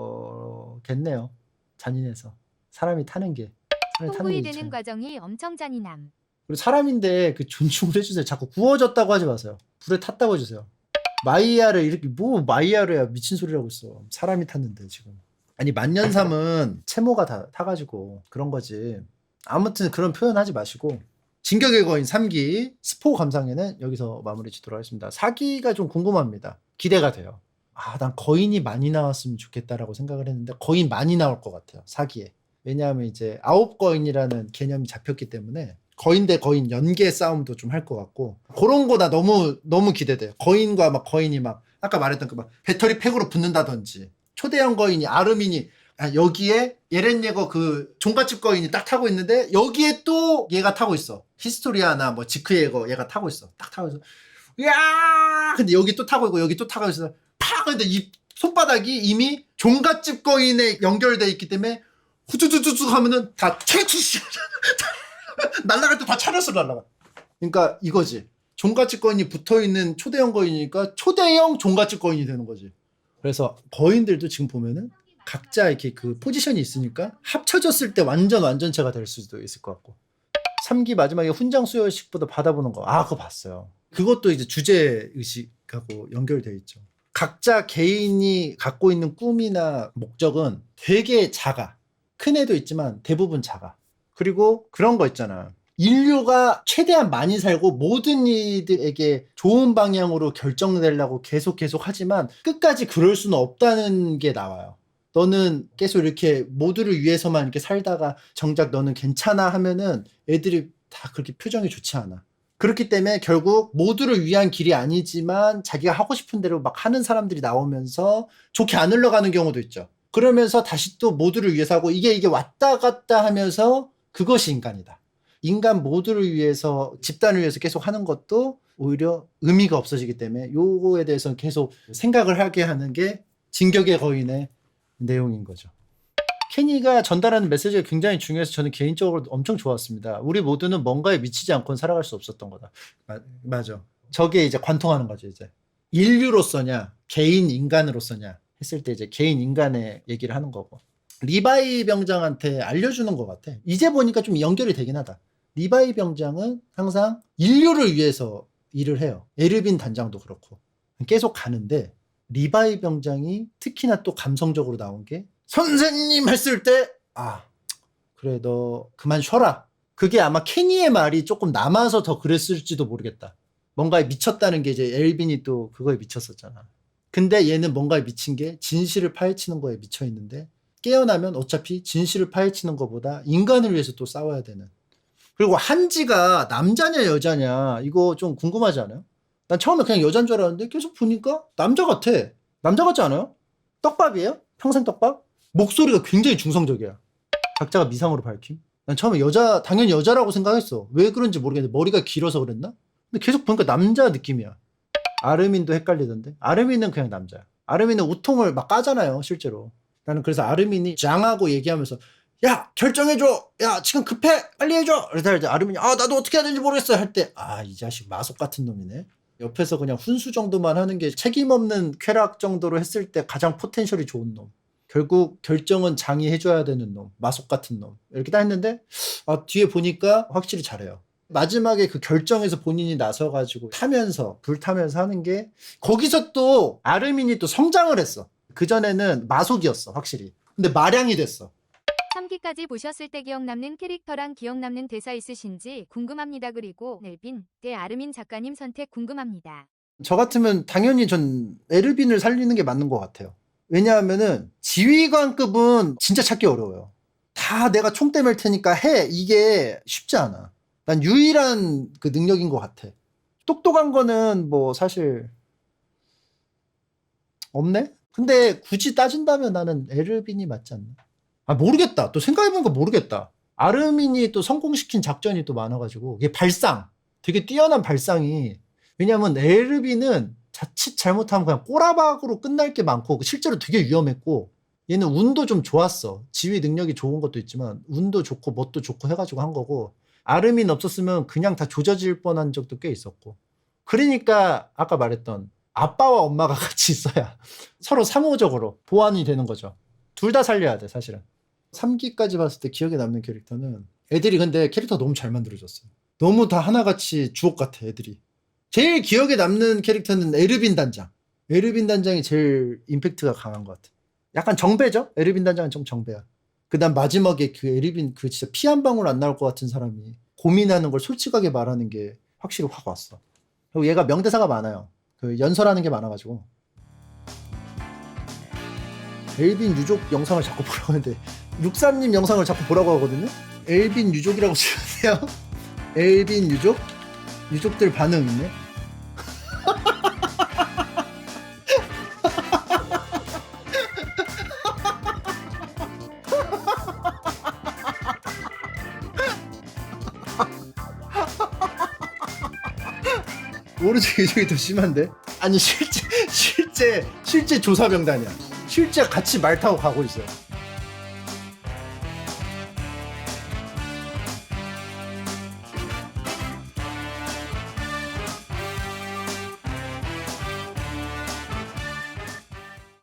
Speaker 1: 잔인해서겠네요. 잔인해서 사람이 타는 게 사람이 타는 게
Speaker 2: 통구이 되는
Speaker 1: 있잖아요.
Speaker 2: 과정이 엄청 잔인함.
Speaker 1: 그리고 사람인데 그 존중을 해주세요. 자꾸 구워졌다고 하지 마세요. 불에 탔다고 해주세요. 마이야를 이렇게 뭐 마이야르야 미친 소리라고 있어. 사람이 탔는데 지금. 아니 만년삼은 채모가 다 타가지고 그런 거지. 아무튼 그런 표현 하지 마시고 진격의 거인 3기 스포 감상회는 여기서 마무리 짓도록 하겠습니다. 4기가 좀 궁금합니다. 기대가 돼요. 아, 난 거인이 많이 나왔으면 좋겠다라고 생각을 했는데 거인 많이 나올 것 같아요. 4기에. 왜냐하면 이제 9거인이라는 개념이 잡혔기 때문에 거인 대 거인 연계 싸움도 좀 할 것 같고 그런 거 나 너무 기대돼요. 거인과 막 거인이 막 아까 말했던 그 막 배터리 팩으로 붙는다든지 초대형 거인이 아르민이 여기에 예렌예거 그 종갓집 거인이 딱 타고 있는데 여기에 또 얘가 타고 있어. 히스토리아나 뭐 지크예거 얘가 타고 있어. 딱 타고 있어. 야! 근데 여기 또 타고 있고 여기 또 타고 있어. 팍! 근데 이 손바닥이 이미 종갓집 거인에 연결돼 있기 때문에 후두두두두 하면은 다 채취 날라갈 때 다 차렸어 날라가. 그러니까 이거지. 종갓집 거인이 붙어있는 초대형 거인이니까 초대형 종갓집 거인이 되는 거지. 그래서 거인들도 지금 보면은 각자 이렇게 그 포지션이 있으니까 합쳐졌을 때 완전 완전체가 될 수도 있을 것 같고. 3기 마지막에 훈장 수여식보다 받아보는 거. 아, 그거 봤어요. 그것도 이제 주제의식하고 연결돼 있죠. 각자 개인이 갖고 있는 꿈이나 목적은 되게 작아. 큰 애도 있지만 대부분 작아. 그리고 그런 거 있잖아. 인류가 최대한 많이 살고 모든 이들에게 좋은 방향으로 결정되려고 계속 하지만 끝까지 그럴 수는 없다는 게 나와요. 너는 계속 이렇게 모두를 위해서만 이렇게 살다가 정작 너는 괜찮아 하면은 애들이 다 그렇게 표정이 좋지 않아. 그렇기 때문에 결국 모두를 위한 길이 아니지만 자기가 하고 싶은 대로 막 하는 사람들이 나오면서 좋게 안 흘러가는 경우도 있죠. 그러면서 다시 또 모두를 위해서 하고 이게 왔다 갔다 하면서 그것이 인간이다. 인간 모두를 위해서 집단을 위해서 계속 하는 것도 오히려 의미가 없어지기 때문에 요거에 대해서 계속 생각을 하게 하는 게 진격의 거인의 내용인 거죠. 케니가 전달하는 메시지가 굉장히 중요해서 저는 개인적으로 엄청 좋았습니다. 우리 모두는 뭔가에 미치지 않고는 살아갈 수 없었던 거다. 맞아. 저게 이제 관통하는 거죠. 이제 인류로서냐 개인 인간으로서냐 했을 때 이제 개인 인간의 얘기를 하는 거고 리바이 병장한테 알려주는 것 같아. 이제 보니까 좀 연결이 되긴 하다. 리바이 병장은 항상 인류를 위해서 일을 해요. 에르빈 단장도 그렇고 계속 가는데 리바이 병장이 특히나 또 감성적으로 나온 게 선생님 했을 때 아 그래 너 그만 쉬어라. 그게 아마 케니의 말이 조금 남아서 더 그랬을지도 모르겠다. 뭔가에 미쳤다는 게 이제 엘빈이 또 그거에 미쳤었잖아. 근데 얘는 뭔가에 미친 게 진실을 파헤치는 거에 미쳐 있는데 깨어나면 어차피 진실을 파헤치는 것보다 인간을 위해서 또 싸워야 되는. 그리고 한지가 남자냐 여자냐 이거 좀 궁금하지 않아요? 난 처음에 그냥 여잔 줄 알았는데 계속 보니까 남자 같아. 남자 같지 않아요? 떡밥이에요? 평생 떡밥? 목소리가 굉장히 중성적이야. 각자가 미상으로 밝힘. 난 처음에 당연히 여자라고 생각했어. 왜 그런지 모르겠는데 머리가 길어서 그랬나? 근데 계속 보니까 남자 느낌이야. 아르민도 헷갈리던데. 아르민은 그냥 남자야. 아르민은 우통을 막 까잖아요 실제로. 나는 그래서 아르민이 짱하고 얘기하면서 야 결정해줘. 야 지금 급해. 빨리 해줘. 그래서 아르민이 나도 어떻게 해야 되는지 모르겠어 할 때 이 자식 마속 같은 놈이네. 옆에서 그냥 훈수 정도만 하는 게 책임 없는 쾌락 정도로 했을 때 가장 포텐셜이 좋은 놈. 결국 결정은 장이 해줘야 되는 놈. 마속 같은 놈. 이렇게 다 했는데 뒤에 보니까 확실히 잘해요. 마지막에 그 결정에서 본인이 나서가지고 불타면서 하는 게 거기서 또 아르민이 또 성장을 했어. 그전에는 마속이었어 확실히. 근데 마량이 됐어.
Speaker 2: 3기까지 보셨을 때 기억 남는 캐릭터랑 기억 남는 대사 있으신지 궁금합니다. 그리고 엘빈 대 아르민 작가님 선택 궁금합니다.
Speaker 1: 저 같으면 당연히 전 에르빈을 살리는 게 맞는 것 같아요. 왜냐하면은 지휘관급은 진짜 찾기 어려워요. 다 내가 총대 맬 테니까 해. 이게 쉽지 않아. 난 유일한 그 능력인 것 같아. 똑똑한 거는 뭐 사실 없네? 근데 굳이 따진다면 나는 에르빈이 맞지 않나? 아, 모르겠다. 또 생각해보니까 모르겠다. 아르민이 또 성공시킨 작전이 또 많아가지고 이게 발상, 되게 뛰어난 발상이, 왜냐면 에르빈은 자칫 잘못하면 그냥 꼬라박으로 끝날 게 많고 실제로 되게 위험했고, 얘는 운도 좀 좋았어. 지휘 능력이 좋은 것도 있지만 운도 좋고 뭣도 좋고 해가지고 한 거고, 아르민 없었으면 그냥 다 조져질 뻔한 적도 꽤 있었고. 그러니까 아까 말했던 아빠와 엄마가 같이 있어야 서로 상호적으로 보완이 되는 거죠. 둘 다 살려야 돼, 사실은. 3기까지 봤을 때 기억에 남는 캐릭터는, 애들이 근데 캐릭터 너무 잘 만들어졌어요. 너무 다 하나같이 주옥 같아, 애들이. 제일 기억에 남는 캐릭터는 에르빈 단장. 에르빈 단장이 제일 임팩트가 강한 것 같아. 약간 정배죠? 에르빈 단장은 좀 정배야. 그 다음 마지막에 그 에르빈 그 진짜 피 한 방울 안 나올 것 같은 사람이 고민하는 걸 솔직하게 말하는 게 확실히 확 왔어. 그리고 얘가 명대사가 많아요. 그 연설하는 게 많아가지고. 엘빈 유족 영상을 자꾸 보라고 하는데 63님 영상을 자꾸 보라고 하거든요. 엘빈 유족이라고 치면 엘빈 유족? 유족들 반응 있네. 오른쪽 유족이 더 심한데? 아니 실제 조사병단이야. 실제 같이 말 타고 가고 있어요.